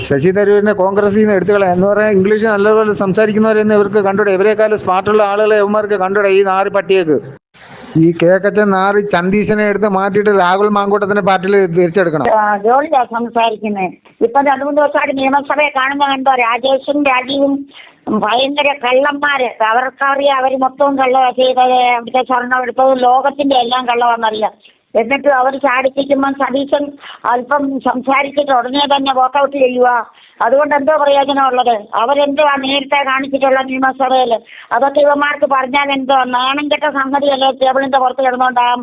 ശശി തരൂരിനെ കോൺഗ്രസിൽ നിന്ന് എടുത്തുകളയാം എന്ന് പറയാൻ ഇംഗ്ലീഷ് നല്ലപോലെ സംസാരിക്കുന്നവരെന്ന് ഇവർക്ക് കണ്ടുകൂടെ? ഇവരെക്കാളും സ്മാർട്ടുള്ള ആളുകളെ ഇവന്മാർക്ക് കണ്ടുകൂടെ? ഈ 4 പട്ടിയേക്ക് ഈ കേക്കച്ചൻ 4 ചന്തീശനെ എടുത്ത് മാറ്റിയിട്ട് രാഹുൽ മാങ്കൂട്ടത്തിന്റെ പാർട്ടിയിൽ തിരിച്ചെടുക്കണം. ജോലിയാ സംസാരിക്കുന്നത്. ഇപ്പൊ 2-3 ദിവസമായിട്ട് നിയമസഭയെ കാണുമ്പോ കണ്ടോ, രാജേഷും രാജീവും ഭയങ്കര കള്ളന്മാര്. അവർക്കറിയാം അവർ മൊത്തവും കള്ളവാ ചെയ്തത്. അവിടുത്തെ സ്വർണ്ണം എടുത്തത് ലോകത്തിന്റെ എല്ലാം കള്ളവാന്നറിയാം. എന്നിട്ട് അവർ ചാടിപ്പിക്കുമ്പോൾ സതീശൻ അല്പം സംസാരിച്ചിട്ട് ഉടനെ തന്നെ വോക്കൗട്ട് ചെയ്യുക. അതുകൊണ്ട് എന്തോ പ്രയോജനമുള്ളത്? അവരെന്തോ നേരത്തെ കാണിച്ചിട്ടുള്ള നിയമസഭയിൽ അതൊക്കെ ഇവന്മാർക്ക് പറഞ്ഞാൽ എന്തോ നാണം കെട്ട സംഗതിയല്ലേ? ടേബിളിന്റെ പുറത്ത് കിടന്നുകൊണ്ടാകും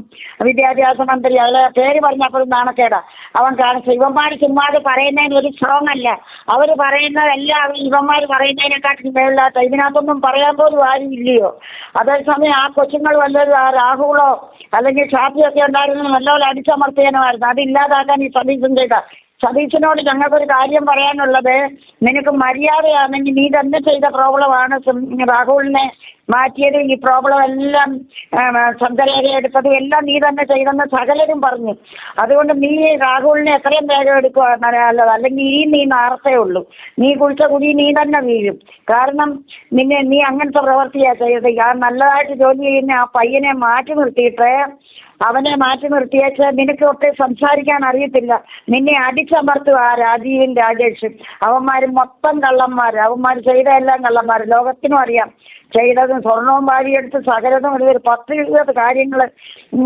വിദ്യാഭ്യാസ മന്ത്രി, അതിലെ പേര് പറഞ്ഞപ്പോഴും നാണക്കേടാ അവൻ കാണിച്ചു. ഇവന്മാർ ചുമ്മാതെ പറയുന്നതിന് ഒരു സ്ട്രോങ് അല്ല. അവർ പറയുന്നതെല്ലാം ഇവന്മാർ പറയുന്നതിനെക്കാട്ടും മേളിലാത്ത. ഇതിനകത്തൊന്നും പറയാൻ പോലും ആരും ഇല്ലയോ? അതേസമയം ആ കൊച്ചുങ്ങൾ വല്ലതും ആ രാഹുലോ അല്ലെങ്കിൽ ഷാഫിയൊക്കെ ഉണ്ടായിരുന്നു നല്ലപോലെ അടിച്ചമർത്തിയനുമായിരുന്നു. അതില്ലാതാക്കാൻ ഈ സതീശൻ ചെയ്ത. സതീശനോട് ഞങ്ങൾക്കൊരു കാര്യം പറയാനുള്ളത്, നിനക്ക് മര്യാദയാണെങ്കിൽ നീ തന്നെ ചെയ്ത പ്രോബ്ലമാണ് രാഹുലിനെ മാറ്റിയത്. ഈ പ്രോബ്ലം എല്ലാം ശങ്കരേഖ എടുത്തതും എല്ലാം നീ തന്നെ ചെയ്തെന്ന് സകലരും പറഞ്ഞു. അതുകൊണ്ട് നീ രാഹുലിനെ എത്രയും വേഗം എടുക്കുക നല്ലത്. അല്ലെങ്കിൽ നീ നാർത്തേ ഉള്ളൂ. നീ കുളിച്ച കുടി നീ തന്നെ വീഴും. കാരണം നീ അങ്ങനത്തെ പ്രവൃത്തിയാ ചെയ്തത്. നല്ലതായിട്ട് ജോലി ചെയ്യുന്ന ആ പയ്യനെ മാറ്റി നിർത്തിയിട്ട് അവനെ മാറ്റി നിർത്തിയേച്ച് നിനക്ക് ഒക്കെ സംസാരിക്കാൻ അറിയത്തില്ല, നിന്നെ അടിച്ചമർത്തുക രാജീവും രാജേഷും. അവന്മാർ മൊത്തം കള്ളന്മാർ, അവന്മാർ ചെയ്ത എല്ലാം കള്ളന്മാർ. ലോകത്തിനും അറിയാം ചെയ്തതും സ്വർണവും വാരിയെടുത്ത് സകലതും ഒരു 10-20 കാര്യങ്ങൾ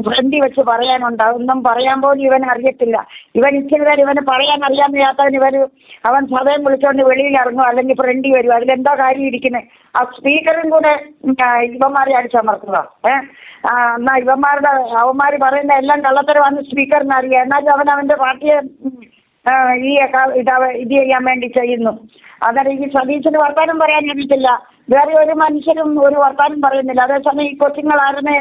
ഫ്രണ്ടിൽ വെച്ച് പറയാനുണ്ട്. അതൊന്നും പറയാൻ പോലും ഇവൻ അറിയത്തില്ല. ഇവൻ ഇച്ചിരി നേരം ഇവന് പറയാൻ അറിയാൻ വയ്യാത്തവൻ അവൻ സദയം വിളിച്ചോണ്ട് വെളിയിൽ ഇറങ്ങും, അല്ലെങ്കിൽ ഫ്രണ്ടിൽ വരും. അതിലെന്തോ കാര്യം ഇരിക്കുന്നത്? ആ സ്പീക്കറും കൂടെ ഇവന്മാരെ അടിച്ചമർത്തുക. എന്നാ അവന്മാർ പറയുന്ന എല്ലാം കള്ളത്തരമാണെന്ന് സ്പീക്കറിന് അറിയാം. എന്നാലും അവന്റെ പാർട്ടിയെ ഇത് ചെയ്യാൻ വേണ്ടി ചെയ്യുന്നു. അന്നേരം ഈ സതീശന് വർത്താനം പറയാൻ കഴിഞ്ഞിട്ടില്ല. വേറെ ഒരു മനുഷ്യരും ഒരു വർത്താനം പറയുന്നില്ല. അതേസമയം ഈ കൊച്ചുങ്ങൾ ആരുമേ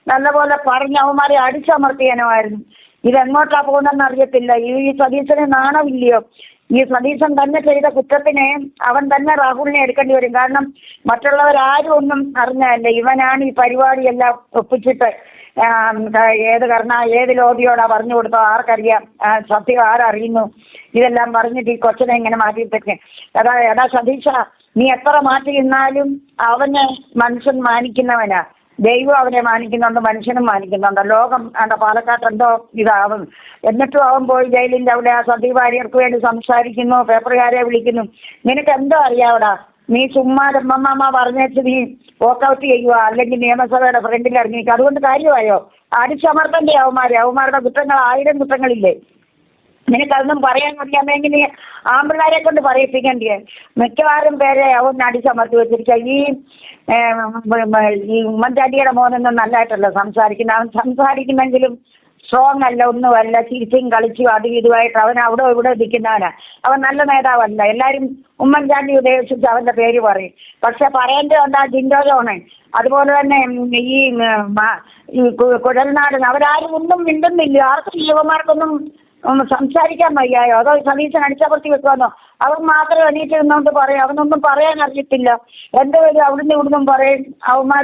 നല്ലപോലെ പറഞ്ഞ് അവന്മാരെ അടിച്ചമർത്തിയാനുമായിരുന്നു. ഇതെങ്ങോട്ടാ പോകുന്നതെന്ന് അറിയത്തില്ല. ഈ സതീശന് നാണമില്ലയോ? ഈ സതീശൻ തന്നെ ചെയ്ത കുറ്റത്തിന് അവൻ തന്നെ രാഹുലിനെ എടുക്കേണ്ടി വരും. കാരണം മറ്റുള്ളവരാരും ഒന്നും അറിഞ്ഞതല്ല. ഇവനാണ് ഈ പരിപാടിയെല്ലാം ഒപ്പിച്ചിട്ട് ഏത് ലോബിയോടാ പറഞ്ഞു കൊടുത്തോ ആർക്കറിയാം, സത്യം ആരറിയുന്നു? ഇതെല്ലാം പറഞ്ഞിട്ട് ഈ കൊച്ചിനെ ഇങ്ങനെ മാറ്റിയിട്ടൊക്കെ എടാ സതീശ, നീ എത്ര മാറ്റി നിന്നാലും അവനെ മനുഷ്യൻ മാനിക്കുന്നവനാ. ദൈവം അവനെ മാനിക്കുന്നുണ്ട്, മനുഷ്യനും മാനിക്കുന്നുണ്ട്. ലോകം പാലക്കാട്ട് എന്തോ ഇതാവും. എന്നിട്ടും അവൻ പോയി ജയിലിൻ്റെ അവിടെ ആ സന്ദീപ് വാര്യർക്ക് വേണ്ടി സംസാരിക്കുന്നു, പേപ്പറുകാരെ വിളിക്കുന്നു. നിനക്ക് എന്തോ അറിയാവടാ? നീ ചുമ്മാ അമ്മമ്മ പറഞ്ഞേച്ച് നീ വോക്കൗട്ട് ചെയ്യുക, അല്ലെങ്കിൽ നിയമസഭയുടെ ഫ്രണ്ടിൽ ഇറങ്ങിക്കുക. അതുകൊണ്ട് കാര്യമായോ? അടിച്ചമർത്തണ്ടേ അവന്മാരുടെ കുറ്റങ്ങൾ 1000 കുറ്റങ്ങളില്ലേ? നിനക്കതൊന്നും പറയാൻ അറിയാമെങ്കിൽ നീ ആമ്പിള്ളാരെ കൊണ്ട് പറയിപ്പിക്കണ്ടേ? മിക്കവാറും പേരെ അവൻ അടിച്ചമർത്തി വെച്ചിരിക്കുക. ഈ ഉമ്മൻചാണ്ടിയുടെ മോനൊന്നും നല്ലതായിട്ടല്ല സംസാരിക്കുന്നത്. അവൻ സംസാരിക്കുന്നെങ്കിലും സ്ട്രോങ് അല്ല, ഒന്നുമല്ല. ചിരിച്ചും കളിച്ചും അതും ഇതുമായിട്ട് അവൻ അവിടെ ഇവിടെ നിൽക്കുന്നവനാ. അവൻ നല്ല നേതാവല്ല. എല്ലാവരും ഉമ്മൻചാണ്ടി ഉദ്ദേശിച്ച് അവന്റെ പേര് പറയും. പക്ഷെ പറയേണ്ടത് എന്താ? ജിൻഡോ ജോണ്, അതുപോലെ തന്നെ ഈ കുഴൽനാടൻ, അവരാരും ഒന്നും മിണ്ടുന്നില്ല. ആർക്കും യുവമാർക്കൊന്നും സംസാരിക്കാൻ വയ്യായോ? അതോ സതീശൻ അടിച്ചമർത്തി വെക്കുവാന്നോ? അവൻ മാത്രം എണീറ്റ് നിന്നുകൊണ്ട് പറയും. അവനൊന്നും പറയാൻ അറിയത്തില്ല. എന്തെങ്കിലും അവിടുന്ന് ഇവിടുന്നും പറയും. അവന്മാർ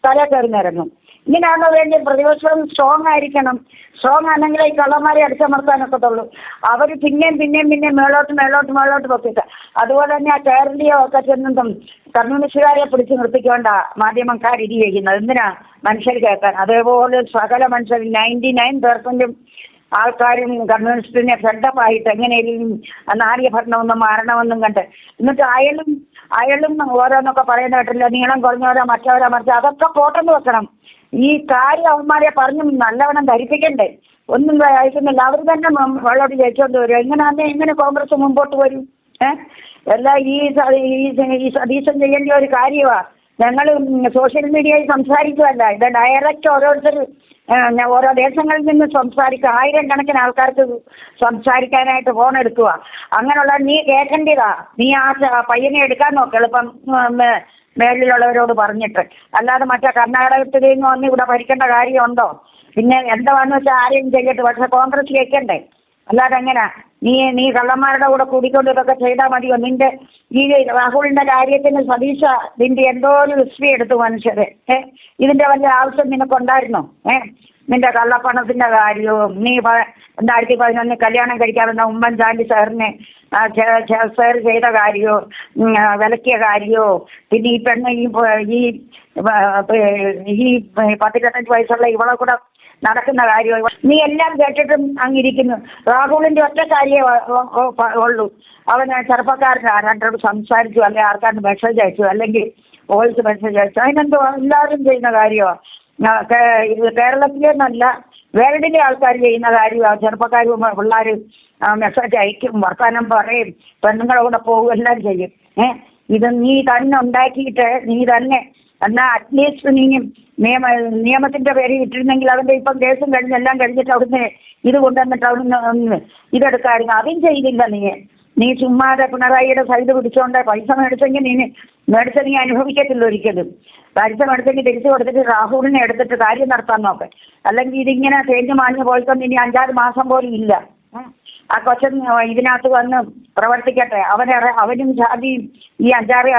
തല കയറി നിരങ്ങും. ഇങ്ങനെയാണോ വേണ്ടി? പ്രതിപക്ഷം സ്ട്രോങ് ആയിരിക്കണം. സ്ട്രോങ് ആണെങ്കിലേ ഈ കള്ളന്മാരെ അടിച്ചമർത്താനൊക്കത്തുള്ളൂ. അവർ പിന്നെയും മേളോട്ട് പൊക്കിട്ട. അതുപോലെ തന്നെ ആ കേരളീയ ഒക്കെ ചെന്നും കമ്മ്യൂണിസ്റ്റുകാരെ പിടിച്ച് നിർത്തിക്കൊണ്ട മാധ്യമക്കാർ ഇരി ചെയ്യുന്നത്. എന്തിനാ? മനുഷ്യർ കേൾക്കാൻ. അതേപോലെ സകല മനുഷ്യർ 99% ആൾക്കാരും കമ്മ്യൂണിസ്റ്റിനെ ഫ്രണ്ടപ്പായിട്ട് എങ്ങനെയും നാട്യഭരണമൊന്നും മാറണമെന്നും കണ്ട് എന്നിട്ട് അയലും ഓരോന്നൊക്കെ പറയുന്ന കേട്ടില്ല. നീളം കുറഞ്ഞവരോ മറ്റവരോ മറിച്ച് അതൊക്കെ പോട്ടെന്ന് വെക്കണം. ഈ കാര്യം അവന്മാരെ പറഞ്ഞ് നല്ലവണ്ണം ധരിപ്പിക്കണ്ടേ? ഒന്നും അയക്കുന്നില്ല. അവർ തന്നെ വെള്ളോട്ട് ജയിച്ചോണ്ട് വരും. എങ്ങനെ കോൺഗ്രസ് മുമ്പോട്ട് വരും? എല്ലാം ഈ സതീശൻ ചെയ്യേണ്ട ഒരു കാര്യമാണ്. ഞങ്ങൾ സോഷ്യൽ മീഡിയയിൽ സംസാരിക്കുമല്ല, ഇത് ഡയറക്റ്റ് ഓരോരുത്തർ ഓരോ ദേശങ്ങളിൽ നിന്ന് സംസാരിക്കുക. 1000 കണക്കിന് ആൾക്കാർക്ക് സംസാരിക്കാനായിട്ട് ഫോൺ എടുക്കുക. അങ്ങനെയുള്ള നീ കേൾക്കേണ്ടതാ. നീ ആ പയ്യനെ എടുക്കാൻ നോക്ക് എളുപ്പം മേളിലുള്ളവരോട് പറഞ്ഞിട്ട്. അല്ലാതെ മറ്റേ കർണാടകത്തിൽ നിന്ന് വന്ന് ഇവിടെ ഭരിക്കേണ്ട കാര്യമുണ്ടോ? പിന്നെ എന്താണെന്ന് വെച്ചാൽ ആരെയും ചെയ്യട്ടെ, പക്ഷെ കോൺഗ്രസ് കേൾക്കണ്ടേ? അല്ലാതെ എങ്ങനെ നീ കള്ളന്മാരുടെ കൂടെ കൂടിക്കൊണ്ട് ഇതൊക്കെ ചെയ്താൽ മതിയോ? നിന്റെ ഈ രാഹുലിന്റെ കാര്യത്തിന് സതീശ നിന്റെ എന്തോ ഒരു ഹിസ്റ്ററി എടുത്തു മനുഷ്യരെ. ഇതിന്റെ വല്ല ആവശ്യം നിനക്കുണ്ടായിരുന്നോ? നിന്റെ കള്ളപ്പണത്തിന്റെ കാര്യവും നീ 2011 കല്യാണം കഴിക്കാമെന്ന ഉമ്മൻചാണ്ടി സാറിനെ സാർ ചെയ്ത കാര്യമോ, വിലക്കിയ കാര്യമോ, പിന്നെ ഈ പെണ്ണ് ഈ 10-25 വയസ്സുള്ള ഇവളെ കൂടെ നടക്കുന്ന കാര്യമോ, നീ എല്ലാം കേട്ടിട്ടും അങ്ങിരിക്കുന്നു. രാഹുലിന്റെ ഒറ്റ കാര്യമേ ഉള്ളൂ. അവന് ചെറുപ്പക്കാരനാ, രണ്ടോട് സംസാരിച്ചു, അല്ലെങ്കിൽ ആർക്കാണ്ട് മെസ്സേജ് അയച്ചു, അല്ലെങ്കിൽ വോയിസ് മെസ്സേജ് അയച്ചു. അതിനെന്തോ എല്ലാവരും ചെയ്യുന്ന കാര്യമാണ്. കേരളത്തിലെന്നല്ല വേൾഡിലെ ആൾക്കാർ ചെയ്യുന്ന കാര്യമാണ്. ചെറുപ്പക്കാരും പിള്ളേർ മെസ്സേജ് അയക്കും, വർത്താനം പറയും, പെണ്ണുങ്ങളെ കൂടെ പോകും, എല്ലാം ചെയ്യും. ഇത് നീ തന്നെ ഉണ്ടാക്കിയിട്ട് നീ തന്നെ എന്നാൽ അറ്റ്ലീസ്റ്റ് നീ നിയമത്തിന്റെ പേരിൽ ഇട്ടിരുന്നെങ്കിൽ അതിന്റെ ഇപ്പം കേസും എല്ലാം കഴിഞ്ഞിട്ട് അവിടുന്ന് ഇത് കൊണ്ടുവന്നിട്ട് അവിടുന്ന് ഇതെടുക്കായിരുന്നു. അതും ചെയ്തില്ല. നീ ചുമ്മാതെ പിണറായിയുടെ സൈഡ് പിടിച്ചോണ്ട് പൈസ മേടിച്ചെങ്കിൽ നീ അനുഭവിക്കത്തില്ല ഒരിക്കലും. പൈസ മേടിച്ചെങ്കിൽ തിരിച്ചു കൊടുത്തിട്ട് രാഹുലിനെ എടുത്തിട്ട് കാര്യം നടത്താൻ നോക്ക്. അല്ലെങ്കിൽ ഇതിങ്ങനെ തേഞ്ഞു മാഞ്ഞു പോയിക്കൊണ്ട് ഇനി 5-6 മാസം പോലും ഇല്ല. ആ കൊച്ചൻ ഇതിനകത്ത് വന്ന് പ്രവർത്തിക്കട്ടെ. അവനും ജാതിയും ഈ 5-6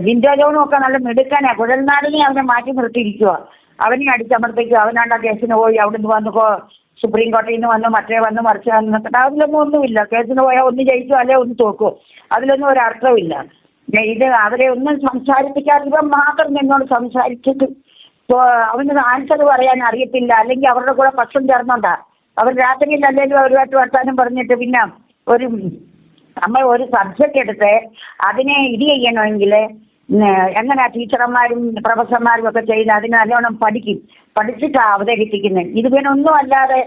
ജിൻഡോ ജോണും ഒക്കെ നല്ല മിടുക്കാനാ. കുഴൽനാടിനെ അവനെ മാറ്റി നിർത്തിയിരിക്കുക. അവനെ അടിച്ചമർത്തിക്കുക. അവനാണ്ട് ആ കേസിന് പോയി അവിടുന്ന് വന്ന് സുപ്രീം കോടതിയിൽ നിന്ന് വന്ന് മറ്റേ വന്ന് മറിച്ച് വന്നിട്ട് അതിലൊന്നും ഒന്നുമില്ല. കേസിന് പോയാൽ ഒന്ന് ജയിച്ചു അല്ലെ ഒന്ന് തോക്കോ, അതിലൊന്നും ഒരർത്ഥമില്ല. ഇത് അവരെ ഒന്നും സംസാരിപ്പിക്കാതെ ഇവൻ മാത്രം എന്നോട് സംസാരിച്ചിട്ട് അവന് ആൻസർ പറയാൻ അറിയത്തില്ല, അല്ലെങ്കിൽ അവരുടെ കൂടെ പക്ഷം ചേർന്നോണ്ടാ. അവർ രാത്രിയിൽ അല്ലെങ്കിൽ അവരുമായിട്ട് വർത്താനം പറഞ്ഞിട്ട് പിന്നെ നമ്മൾ ഒരു സബ്ജക്റ്റ് എടുത്ത് അതിനെ ഇത് ചെയ്യണമെങ്കിൽ എങ്ങനെയാ ടീച്ചർമാരും പ്രൊഫസർമാരും ഒക്കെ ചെയ്യുന്നത്? അതിന് നല്ലോണം പഠിച്ചിട്ടാണ് അവതരിപ്പിക്കുന്നത്. ഇത് പിന്നെ ഒന്നും അല്ലാതെ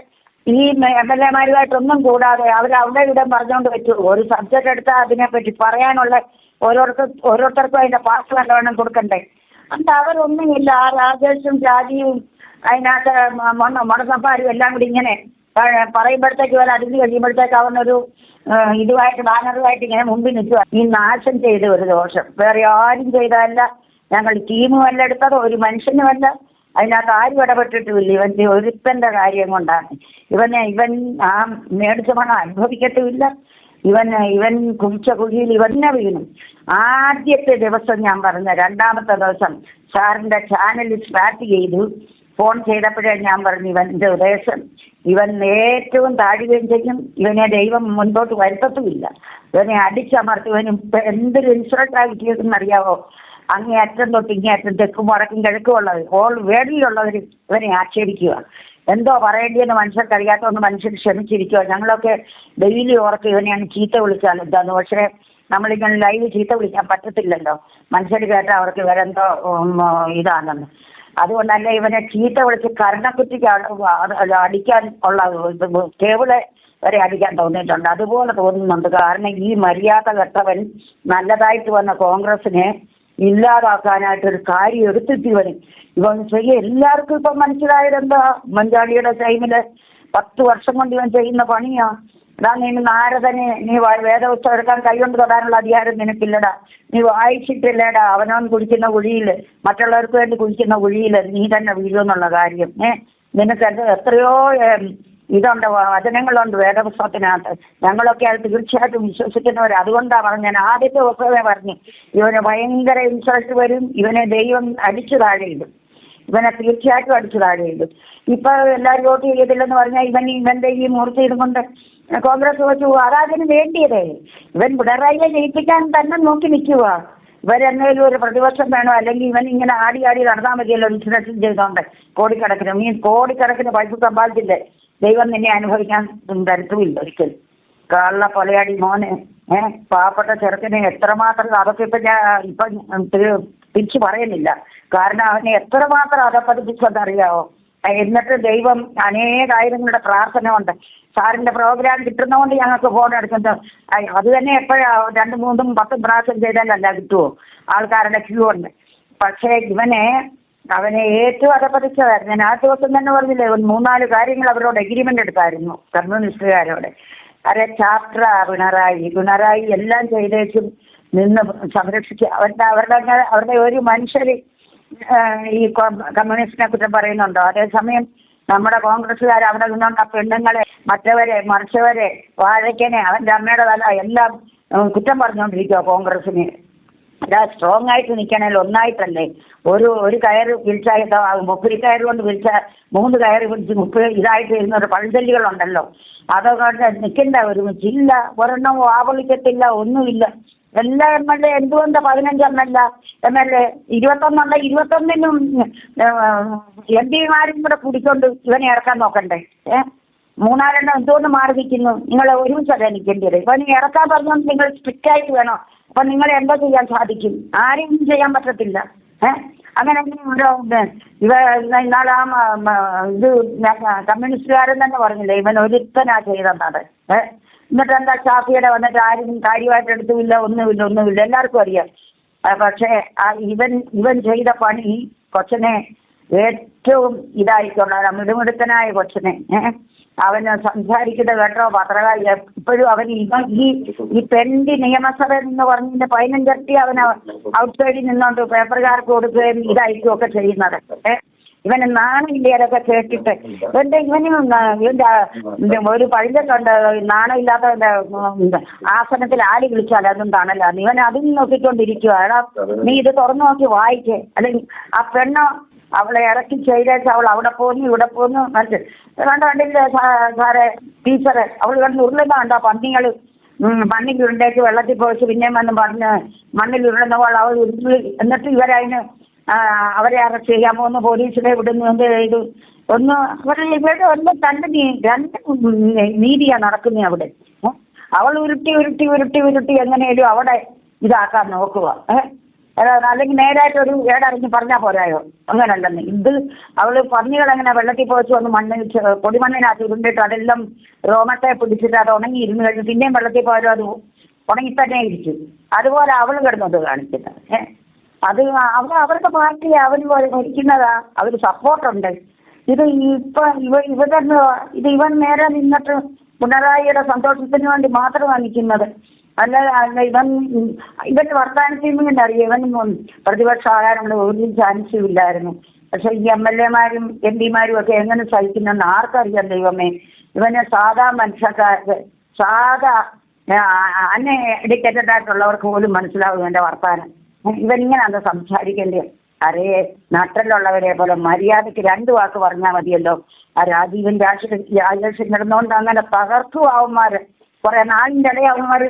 ഈ MLA-മാരുമായിട്ടൊന്നും കൂടാതെ അവർ അവിടെ ഇവിടെ പറഞ്ഞുകൊണ്ട് പറ്റുമോ? ഒരു സബ്ജക്റ്റ് എടുത്താൽ അതിനെപ്പറ്റി പറയാനുള്ള ഓരോരുത്തർക്കും അതിന്റെ പാസ് നല്ലവണ്ണം കൊടുക്കണ്ടേ? അത് അവരൊന്നുമില്ല. ആ രാജേഷും രാജീവും അതിനകത്ത് മുടസപ്പാരും എല്ലാം കൂടി ഇങ്ങനെ പറയുമ്പോഴത്തേക്ക് വരെ അതിന് കഴിയുമ്പോഴത്തേക്ക് അവനൊരു ഇതുമായിട്ട് ബാനറുമായിട്ട് ഇങ്ങനെ മുമ്പിൽ നിൽക്കുക. ഈ നാശം ചെയ്ത ഒരു ദോഷം വേറെ ആരും ചെയ്തതല്ല, ഞങ്ങൾ ടീമുമല്ല എടുത്തത്, ഒരു മനുഷ്യനുമല്ല, അതിനകത്ത് ആരും ഇടപെട്ടിട്ടുമില്ല. ഇവന്റെ ഒരുത്തന്റെ കാര്യം കൊണ്ടാണ്. ഇവൻ ആ മേടിച്ച പണം അനുഭവിക്കത്തുമില്ല. ഇവൻ കുഴിച്ച കുഴിയിൽ ഇവന്നെ വീണു. ആദ്യത്തെ ദിവസം ഞാൻ പറഞ്ഞ, രണ്ടാമത്തെ ദിവസം സാറിന്റെ ചാനൽ സ്റ്റാർട്ട് ചെയ്തു. ഫോൺ ചെയ്തപ്പോഴേ ഞാൻ പറഞ്ഞു, ഇവന്റെ ഉദ്ദേശം ഇവൻ ഏറ്റവും താഴുകയും ചെയ്യും, ഇവനെ ദൈവം മുൻപോട്ട് വരുത്തത്തുമില്ല, ഇവനെ അടിച്ചമർത്തി. ഇവന് എന്തൊരു ഇൻസൾട്ടായി കിട്ടിയതെന്നറിയാവോ? അങ്ങേ അറ്റം തൊട്ട് ഇങ്ങേ അറ്റം, തെക്കും വടക്കും കിഴക്കും ഉള്ളത് ഓൾ വേൾഡിലുള്ളവർ ഇവനെ ആക്ഷേപിക്കുക. എന്തോ പറയേണ്ടിയെന്ന് മനുഷ്യർക്ക് അറിയാത്തതൊന്ന് മനുഷ്യർ ക്ഷമിച്ചിരിക്കുക. ഞങ്ങളൊക്കെ ഡെയിലി ഓർക്ക് ഇവനെയാണ് ചീത്ത വിളിച്ചാൽ എന്താന്ന്. പക്ഷേ നമ്മളിങ്ങനെ ലൈവ് ചീത്ത വിളിക്കാൻ പറ്റത്തില്ലല്ലോ, മനുഷ്യർ കേട്ടാൽ അവർക്ക് ഇവരെന്തോ ഇതാണെന്ന്. അതുകൊണ്ടല്ല ഇവനെ ചീത്ത വിളിച്ച് കരണക്കുറ്റിക്ക് അടിക്കാൻ ഉള്ള കേബിള് വരെ അടിക്കാൻ തോന്നിയിട്ടുണ്ട്. അതുപോലെ തോന്നുന്നുണ്ട്. കാരണം ഈ മര്യാദ കെട്ടവൻ നല്ലതായിട്ട് വന്ന കോൺഗ്രസിനെ ഇല്ലാതാക്കാനായിട്ടൊരു കാര്യം എടുത്തിട്ട് ഇവൻ ചെയ്യ. എല്ലാവർക്കും ഇപ്പം മനസ്സിലായത് എന്താ? ഉമ്മൻചാണ്ടിയുടെ ടൈമില് 10 വർഷം കൊണ്ട് ഇവൻ ചെയ്യുന്ന പണിയാ. അതാ നീ നാരദനെ നീ വേദപുസ്തകം എടുക്കാൻ കൈകൊണ്ട് തൊടാനുള്ള അധികാരം നിനക്കില്ലടാ. നീ വായിച്ചിട്ടില്ലേടാ അവനവൻ കുടിക്കുന്ന കുഴിയിൽ, മറ്റുള്ളവർക്ക് വേണ്ടി കുടിക്കുന്ന കുഴിയിൽ നീ തന്നെ വീഴുമെന്നുള്ള കാര്യം. നിനക്ക് എത്രയോ ഇതുണ്ട്, വചനങ്ങളുണ്ട് വേദപുസ്തകത്തിനകത്ത്. ഞങ്ങളൊക്കെ അത് തീർച്ചയായിട്ടും വിശ്വസിക്കുന്നവർ. അതുകൊണ്ടാണ് പറഞ്ഞത്, ഞാൻ ആദ്യത്തെ ദിവസമേ പറഞ്ഞു ഇവന് ഭയങ്കര ഇൻസൾട്ട് വരും, ഇവനെ ദൈവം അടിച്ചു താഴെയിടും, ഇവനെ തീർച്ചയായിട്ടും അടിച്ചു താഴെയിടും. ഇപ്പൊ എല്ലാവരും വോട്ട് ചെയ്തില്ലെന്ന് പറഞ്ഞാൽ ഇവന്റെ ഈ മൂർച്ച ഇതുകൊണ്ട് കോൺഗ്രസ് വെച്ചു. അതാതിന് വേണ്ടിയതേ. ഇവൻ പിണറായിയെ ജയിപ്പിക്കാൻ തന്നെ നോക്കി നിൽക്കുക. ഇവരെന്തെങ്കിലും ഒരു പ്രതിപക്ഷം വേണോ, അല്ലെങ്കിൽ ഇവൻ ഇങ്ങനെ ആടി നടന്നാൽ മതിയല്ലോ ഇൻഷുറൻസ് ചെയ്തോണ്ട് കോടിക്കണക്കിന് പൈസ സമ്പാദിച്ചില്ലേ. ദൈവം നിന്നെ അനുഭവിക്കാൻ തരത്തുമില്ല ഒരിക്കലും. കള്ള കൊലയാടി മോനെ, പാവപ്പെട്ട ചെറുക്കനെ എത്രമാത്രം, അതൊക്കെ ഇപ്പം തിരിച്ചു പറയുന്നില്ല. കാരണം അവനെ എത്രമാത്രം അധപ്പതിപ്പിച്ചെന്നറിയാവോ? എന്നിട്ട് ദൈവം അനേകായിരങ്ങളുടെ പ്രാർത്ഥന കൊണ്ട് സാറിന്റെ പ്രോഗ്രാം കിട്ടുന്നതുകൊണ്ട് ഞങ്ങൾക്ക് ഫോൺ എടുക്കുന്നത്. അത് തന്നെ എപ്പോഴാ 2, 3, 10 പ്രാവശ്യം ചെയ്താലല്ല കിട്ടുമോ? ആൾക്കാരുടെ ക്യൂ ഉണ്ട്. പക്ഷേ അവനെ ഏറ്റവും അധപ്പതിച്ചതായിരുന്നു. ഞാൻ ആ ദിവസം തന്നെ പറഞ്ഞില്ലേ, 3-4 കാര്യങ്ങൾ അവരോട് എഗ്രിമെന്റ് എടുത്തായിരുന്നു കമ്മ്യൂണിസ്റ്റുകാരോട്. ചാപ്റ്റർ പിണറായി എല്ലാം ചെയ്തേച്ചും നിന്ന് സംരക്ഷിക്കുക. അവരുടെ ഒരു മനുഷ്യർ ഈ കമ്മ്യൂണിസ്റ്റിനെ കുറ്റം പറയുന്നുണ്ടോ? അതേസമയം നമ്മുടെ കോൺഗ്രസ്സുകാർ അവിടെ നിന്നുകൊണ്ട് ആ പെണ്ണുങ്ങളെ, മറിച്ചവരെ, വാഴയ്ക്കനെ, അവന്റെ അമ്മയുടെ തല എല്ലാം കുറ്റം പറഞ്ഞുകൊണ്ടിരിക്കുക കോൺഗ്രസിന്. അതാ സ്ട്രോങ് ആയിട്ട് നിൽക്കണേൽ ഒന്നായിട്ടല്ലേ. ഒരു കയറ് വിളിച്ചാൽ 30 കയറ് കൊണ്ട് വിളിച്ചാൽ 3 കയറ് പിടിച്ച് 30 ഇതായിട്ട് വരുന്ന ഒരു പഴഞ്ചൊല്ലുകളുണ്ടല്ലോ, അതൊക്കെ നിൽക്കണ്ട ഒരുമിച്ച്. ഇല്ല, ഒരെണ്ണം ആവളിക്കത്തില്ല, ഒന്നുമില്ല. എല്ലാ MLA എന്തുകൊണ്ട് 15 MLA 21 21നും MP-മാരും കൂടെ കൂടിക്കൊണ്ട് ഇവനെ ഇറക്കാൻ നോക്കണ്ടേ? 3-4 എന്തുകൊണ്ട് മാറി നിൽക്കുന്നു? നിങ്ങൾ ഒരുമിച്ചല്ല നിൽക്കേണ്ടത്. ഇവനെ ഇറക്കാൻ പറഞ്ഞുകൊണ്ട് നിങ്ങൾ സ്ട്രിക്റ്റ് ആയിട്ട് വേണം. അപ്പൊ നിങ്ങൾ എന്താ ചെയ്യാൻ സാധിക്കും? ആരെയും ചെയ്യാൻ പറ്റത്തില്ല. അങ്ങനെ ഇന്നാളെ ഇത് കമ്മ്യൂണിസ്റ്റുകാരൻ തന്നെ പറഞ്ഞില്ലേ, ഇവൻ ഒരുത്തനാ ചെയ്തത്. എന്നിട്ട് എന്താ ഷാഫിയുടെ വന്നിട്ട് ആരും കാര്യമായിട്ട് എടുത്തുമില്ല, ഒന്നുമില്ല, എല്ലാവർക്കും അറിയാം. പക്ഷേ ഇവൻ ചെയ്ത പണി കൊച്ചനെ ഏറ്റവും ഇതായിക്കൊണ്ടാണ്, മിടുമിടുക്കനായ കൊച്ചനെ. അവന് സംസാരിക്കുന്നത് കേട്ടോ പത്രകാരി ഇപ്പോഴും അവൻ ഈ പെൻഡി നിയമസഭ എന്ന് പറഞ്ഞതിന്റെ 15 ഇരട്ടി അവൻ ഔട്ട് സൈഡിൽ നിന്നോണ്ട് പേപ്പറുകാർക്ക് കൊടുക്കുകയും ഇതായിരിക്കും ഒക്കെ ചെയ്യുന്നത്. ഇവന് നാണമില്ലേ അതൊക്കെ കേട്ടിട്ട്? ഇവന്റെ ഒരു പഴഞ്ചൊല്ലുണ്ട്, നാണമില്ലാത്തവന്റെ ആസനത്തിൽ ആര് വിളിച്ചാൽ അതും തണലാണ്. ഇവൻ അതിൽ നോക്കിക്കൊണ്ടിരിക്കുക. എടാ നീ ഇത് തുറന്നു നോക്കി വായിക്കേ. അല്ലെങ്കിൽ ആ പെണ്ണോ അവളെ ഇറക്കി ചെയ്തേച്ച് അവൾ അവിടെ പോന്നു ഇവിടെ പോന്നു കണ്ടില്ലേ സാറെ ടീച്ചറ്? അവൾ കണ്ട് ഉരുളുന്ന കണ്ടോ പന്നികള് മണ്ണിൽ ഉരുണ്ടേക്ക് വെള്ളത്തിൽ പോയിച്ച് പിന്നെയും വന്ന് പറഞ്ഞ് മണ്ണിൽ ഉരുളുന്നപ്പോൾ അവൾ ഉരുളി. എന്നിട്ട് ഇവരതിന് അവരെ അറസ്റ്റ് ചെയ്യാമോ, ഒന്ന് പോലീസിനെ വിടുന്നു, എന്ത് ചെയ്തു, ഒന്ന് ഇവിടെ ഒന്ന് രണ്ട് നീതിയാ നടക്കുന്നത് അവിടെ. അവൾ ഉരുട്ടി എങ്ങനെയും അവിടെ ഇതാക്കാൻ നോക്കുക. അല്ലെങ്കിൽ നേരായിട്ട് ഒരു ഏടറിഞ്ഞ് പറഞ്ഞാൽ പോരായോ? അങ്ങനല്ലെന്ന്. ഇത് അവള് പന്നികളെങ്ങനെ വെള്ളത്തിൽ പോച്ച് വന്ന് പൊടിമണ്ണിനകത്ത് ഉരുണ്ടിട്ട് അതെല്ലാം റോമത്തെ പിടിച്ചിട്ട് അത് ഉണങ്ങി ഇരുന്ന് കഴിഞ്ഞ് പിന്നെയും വെള്ളത്തിൽ പോയാലും അത് ഉണങ്ങി തന്നെ ഇരിച്ചു. അതുപോലെ അവൾ കിടന്നത് കാണിച്ചത്. അത് അവരുടെ പാർട്ടി അവർ ഭരിക്കുന്നതാ, അവർ സപ്പോർട്ടുണ്ട്. ഇത് ഇവൻ നേരെ നിന്നിട്ട് പിണറായിയുടെ സന്തോഷത്തിന് വേണ്ടി മാത്രമാണ് നിൽക്കുന്നത്. അല്ല ഇവന്റെ വർത്തമാനത്തിൽ നിന്ന് അറിയാം ഇവൻ പ്രതിപക്ഷമാകാനുള്ള ഒരു ചാൻസും ഇല്ലായിരുന്നു. പക്ഷെ ഈ MLA-മാരും MP-മാരും ഒക്കെ എങ്ങനെ സഹിക്കുന്നെന്ന് ആർക്കറിയാം ദൈവമേ. ഇവനെ സാധാ മനുഷ്യക്കാർക്ക്, സാധാ അൺഎഡ്യൂക്കേറ്റഡ് ആയിട്ടുള്ളവർക്ക് പോലും മനസ്സിലാവും ഇവന്റെ വർത്തമാനം. ഇവനിങ്ങനെയാണ് സംസാരിക്കേണ്ടത്. അറിയേ, നാട്ടിലുള്ളവരെ പോലെ മര്യാദയ്ക്ക് 2 വാക്ക് പറഞ്ഞാൽ മതിയല്ലോ. ആ രാജേഷൻ കിടന്നുകൊണ്ട് അങ്ങനെ തകർത്തു അവന്മാര്. കുറെ നാളിൻ്റെ ഇടയിൽ അവന്മാർ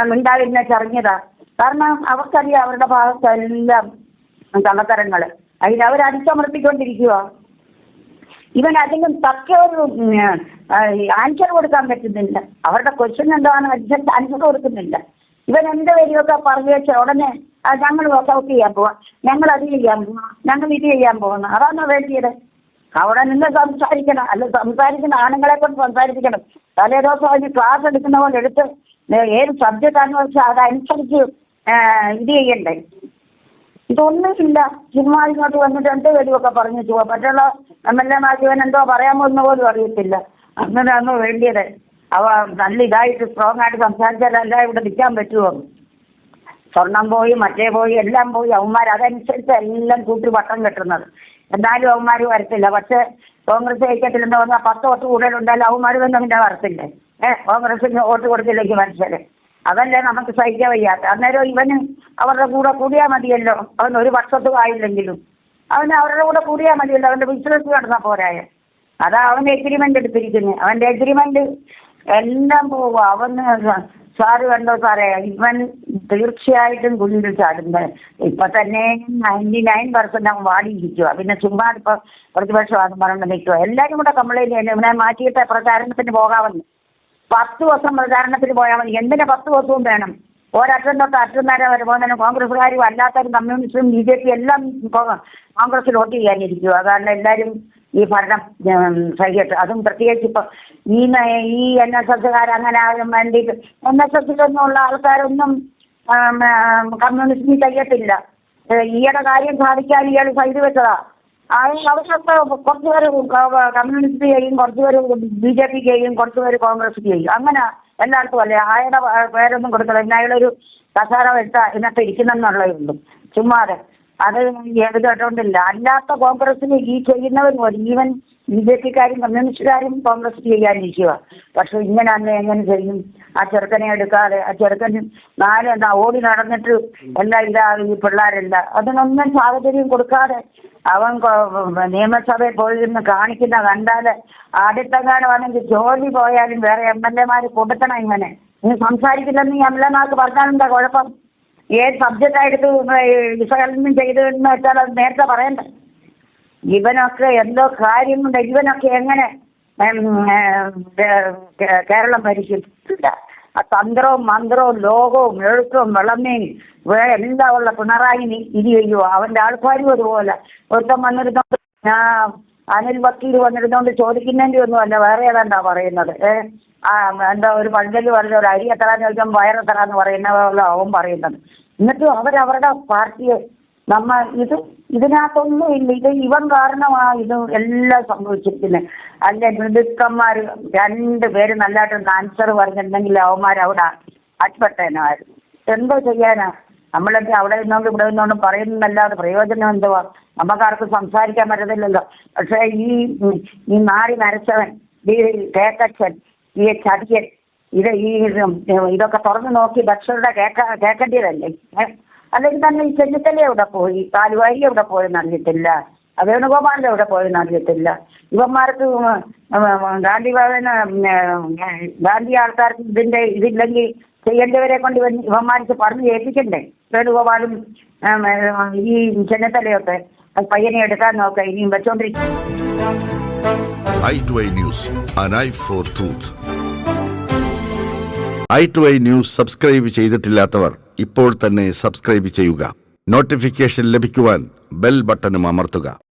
മിണ്ടാതിരുന്ന ചറിഞ്ഞതാ. കാരണം അവർക്കറിയാം അവരുടെ ഭാഗത്തെല്ലാം കള്ളത്തരങ്ങള്. അവർ അടിച്ചമർത്തിക്കൊണ്ടിരിക്കുക. ഇവൻ അതിനും തക്ക ഒരു ആൻസർ കൊടുക്കാൻ പറ്റുന്നില്ല. അവരുടെ ക്വസ്റ്റ്യൻ എന്താണ് ആൻസർ കൊടുക്കുന്നില്ല. ഇവൻ എന്ത് വരികയൊക്കെ പറഞ്ഞു വെച്ചാൽ ഉടനെ ഞങ്ങൾ വർക്കൗട്ട് ചെയ്യാൻ പോവാം, ഞങ്ങൾ അത് ചെയ്യാൻ പോവാം, ഞങ്ങൾ ഇത് ചെയ്യാൻ പോകുന്നു. അതാണ് വേണ്ടിയത്. അവിടെ നിന്ന് സംസാരിക്കണം. അല്ല, സംസാരിക്കുന്ന ആണുങ്ങളെ കൊണ്ട് സംസാരിപ്പിക്കണം. തലേ ദിവസം അതിന് ക്ലാസ് എടുക്കുന്ന പോലെ എടുത്ത് ഏത് സബ്ജക്റ്റാണെന്ന് വെച്ചാൽ അതനുസരിച്ച് ഇത് ചെയ്യണ്ടേ. ഇതൊന്നുമില്ല. ചുമ്മാ ഇങ്ങോട്ട് വന്നിട്ട് എന്ത് വരുമൊക്കെ പറഞ്ഞു പോവാം. മറ്റുള്ള MLA-മാർക്ക് ഇവൻ എന്തോ പറയാൻ പോകുന്ന പോലും അറിയത്തില്ല. അങ്ങനെയാണോ വേണ്ടിയത്? നല്ല ഇതായിട്ട് സ്ട്രോങ് ആയിട്ട് സംസാരിച്ചാലല്ല ഇവിടെ നിൽക്കാൻ പറ്റുമോ? സ്വർണം പോയി, മറ്റേ പോയി, എല്ലാം പോയി. അവന്മാർ അതനുസരിച്ച് എല്ലാം കൂട്ടി വട്ടം കെട്ടുന്നത്. എന്നാലും അവന്മാർ വരത്തില്ല. പക്ഷെ കോൺഗ്രസ് ജയിക്കത്തില്ലെന്ന് പറഞ്ഞാൽ 10 വോട്ട് കൂടുതലുണ്ടായാലും അവന്മാർ തന്നെ പിന്നെ വരത്തില്ലേ? കോൺഗ്രസിന് വോട്ട് കൊടുത്തില്ലെങ്കിൽ മനുഷ്യര്. അതല്ലേ നമുക്ക് സഹിക്കാൻ വയ്യാത്ത. അന്നേരം ഇവന് അവരുടെ കൂടെ കൂടിയാൽ മതിയല്ലോ. അവൻ 1 വർഷത്തും ആയില്ലെങ്കിലും അവന് അവരുടെ കൂടെ കൂടിയാൽ മതിയല്ലോ. അവന്റെ ബിസിനസ് നടന്നാൽ പോരായ. അതാ അവൻ എഗ്രിമെന്റ് എടുത്തിരിക്കുന്നത്. അവന്റെ എഗ്രിമെന്റ് എല്ലാം പോവുക. അവന് സാറ് കണ്ടോ സാറേ, ഇവൻ തീർച്ചയായിട്ടും കുഞ്ഞിൽ ചാടുന്നത്. ഇപ്പൊ തന്നെ 99% അവൻ വാടിയിരിക്കുക. പിന്നെ ചുമ്മാ ഇപ്പൊ പ്രതിപക്ഷമാണെന്ന് പറഞ്ഞ് നിൽക്കുക. എല്ലാവരും കൂടെ കംപ്ലൈന്റ് ചെയ്യുന്നു ഇവനെ മാറ്റിയിട്ട് പ്രചാരണത്തിന് പോകാമെന്ന്. 10 ദിവസം പ്രചാരണത്തിന് പോയാൽ മതി. എന്തിനാ 10 ദിവസവും വേണം? ഒരറ്റം തൊട്ട് അറ്റം നേരം വരെ പോകുന്നതിന് കോൺഗ്രസ്സുകാരും അല്ലാത്തവരും കമ്മ്യൂണിസ്റ്റും BJP എല്ലാം കോൺഗ്രസ്സിൽ വോട്ട് ചെയ്യാനിരിക്കുക. കാരണം എല്ലാവരും ഈ ഭരണം സഹിക്കട്ടെ. അതും പ്രത്യേകിച്ച് ഇപ്പൊ ഈ NSS-കാർ അങ്ങനെ വേണ്ടിയിട്ട് NSS-ലൊന്നും ഉള്ള ആൾക്കാരൊന്നും കമ്മ്യൂണിസ്റ്റിന് ചെയ്യത്തില്ല. ഈയുടെ കാര്യം സാധിക്കാൻ ഇയാൾ സൈഡ് വെച്ചതാ. അവർക്കൊക്കെ കുറച്ചുപേര് കമ്മ്യൂണിസ്റ്റ് ചെയ്യും, കുറച്ചുപേര് BJP ചെയ്യും, കുറച്ചുപേര് കോൺഗ്രസ് ചെയ്യും. അങ്ങനെ എല്ലായിടത്തും അല്ലേ. അയാളുടെ പേരൊന്നും കൊടുക്കില്ല. പിന്നെ അയാളൊരു കസാര വെച്ച ഇതിനകത്ത് ഇരിക്കുന്നെന്നുള്ളതേ ഉള്ളൂ. ചുമ്മാതെ അത് ഏത് കേട്ടോണ്ടില്ല. അല്ലാത്ത കോൺഗ്രസിന് ഈ ചെയ്യുന്നവരും ഈവൻ BJP-ക്കാരും കമ്മ്യൂണിസ്റ്റുകാരും കോൺഗ്രസ് ചെയ്യാനിരിക്കുക. പക്ഷെ ഇങ്ങനെ അന്ന് എങ്ങനെ ചെയ്യും? ആ ചെറുക്കനെ എടുക്കാതെ, ആ ചെറുക്കന് 4 ഓടി നടന്നിട്ട് എല്ലാം ഈ പിള്ളേരെല്ലാം അതിനൊന്നും സാഹചര്യം കൊടുക്കാതെ അവൻ നിയമസഭയിൽ പോയിരുന്ന് കാണിക്കുന്ന കണ്ടാല് ആദ്യത്തെങ്ങാനുമാണെങ്കിൽ ജോലി പോയാലും വേറെ MLA-മാര് കൊടുക്കണം. ഇങ്ങനെ ഇനി സംസാരിക്കില്ലെന്ന് ഈ MLA-മാർക്ക് പറഞ്ഞാലെന്താ കുഴപ്പം? ഏത് സബ്ജക്റ്റായിട്ട് വിശകലനം ചെയ്തെന്ന് വെച്ചാൽ അത് നേരത്തെ പറയണ്ടേ? ഇവനൊക്കെ എന്തോ കാര്യം കൊണ്ട് ഇവനൊക്കെ എങ്ങനെ കേരളം ഭരിക്കും? ആ തന്ത്രവും മന്ത്രവും ലോകവും എഴുത്തും വിളമേനും എല്ലാം ഉള്ള പിണറായിന് ഇത് ചെയ്യുമോ? അവന്റെ ആൾക്കാരും അതുപോലെ. ഒരുത്തം വന്നിരുന്നോണ്ട് അനിൽ വക്കീൽ വന്നിരുന്നോണ്ട് ചോദിക്കുന്നതിൻ്റെ ഒന്നും അല്ല, വേറെ ഏതാണ്ടാ പറയുന്നത്. എന്താ ഒരു പഴഞ്ചൊല്ലി പറഞ്ഞ ഒരു അരി എത്രാന്ന് ചോദിച്ചാൽ വയറെത്രാന്ന് പറയുന്ന പോലെ അവൻ പറയുന്നത്. എന്നിട്ടും അവരവരുടെ പാർട്ടിയെ ഇതിനകത്തൊന്നും ഇല്ല. ഇത് ഇവൻ കാരണമാണ് ഇത് എല്ലാം സംഭവിച്ചിരിക്കുന്നത്. അല്ലെ മിടുക്കന്മാർ 2 പേര് നല്ലതായിട്ട് ആൻസർ പറഞ്ഞിട്ടുണ്ടെങ്കിൽ അവന്മാർ അവിടെ അച്ഛപ്പെട്ടേനായിരുന്നു. എന്തോ ചെയ്യാനാ? നമ്മളൊക്കെ അവിടെ നിന്നോണ്ട് ഇവിടെ നിന്നോണ്ടും പറയുന്നതല്ലാതെ പ്രയോജനം എന്തുവാ? നമുക്കാർക്കും സംസാരിക്കാൻ പറ്റത്തില്ലല്ലോ. പക്ഷെ ഈ നാടി നരച്ചവൻ, ഈ കേക്കച്ചൻ, ഈ ചതിയൻ, ഇതൊക്കെ തുറന്നു നോക്കി ഭക്ഷണരുടെ കേൾക്കേണ്ടതല്ലേ? അല്ലെങ്കിൽ തന്നെ ഈ ചെന്നിത്തല എവിടെ പോയി, കാലുവാരി എവിടെ പോയെന്ന് അറിയത്തില്ല, വേണുഗോപാലിന്റെ എവിടെ പോയെന്ന് അറിയത്തില്ല. ഇവന്മാർക്ക് ഗാന്ധി ആൾക്കാർക്ക് ഇതില്ലെങ്കിൽ ചെയ്യേണ്ടവരെ കൊണ്ട് ഇവന്മാർക്ക് പറഞ്ഞു ഏൽപ്പിക്കണ്ടേ? വേണുഗോപാലും ഈ ചെന്നിത്തലയൊക്കെ പയ്യനെ എടുക്കാൻ നോക്കാം, ഇനിയും വെച്ചോണ്ടിരിക്കും. i2i News, an eye for truth. i2i News subscribe ചെയ്തിട്ടില്ലാത്തവർ ഇപ്പോൾ തന്നെ സബ്സ്ക്രൈബ് ചെയ്യുക. നോട്ടിഫിക്കേഷൻ ലഭിക്കുവാൻ ബെൽ ബട്ടണും അമർത്തുക.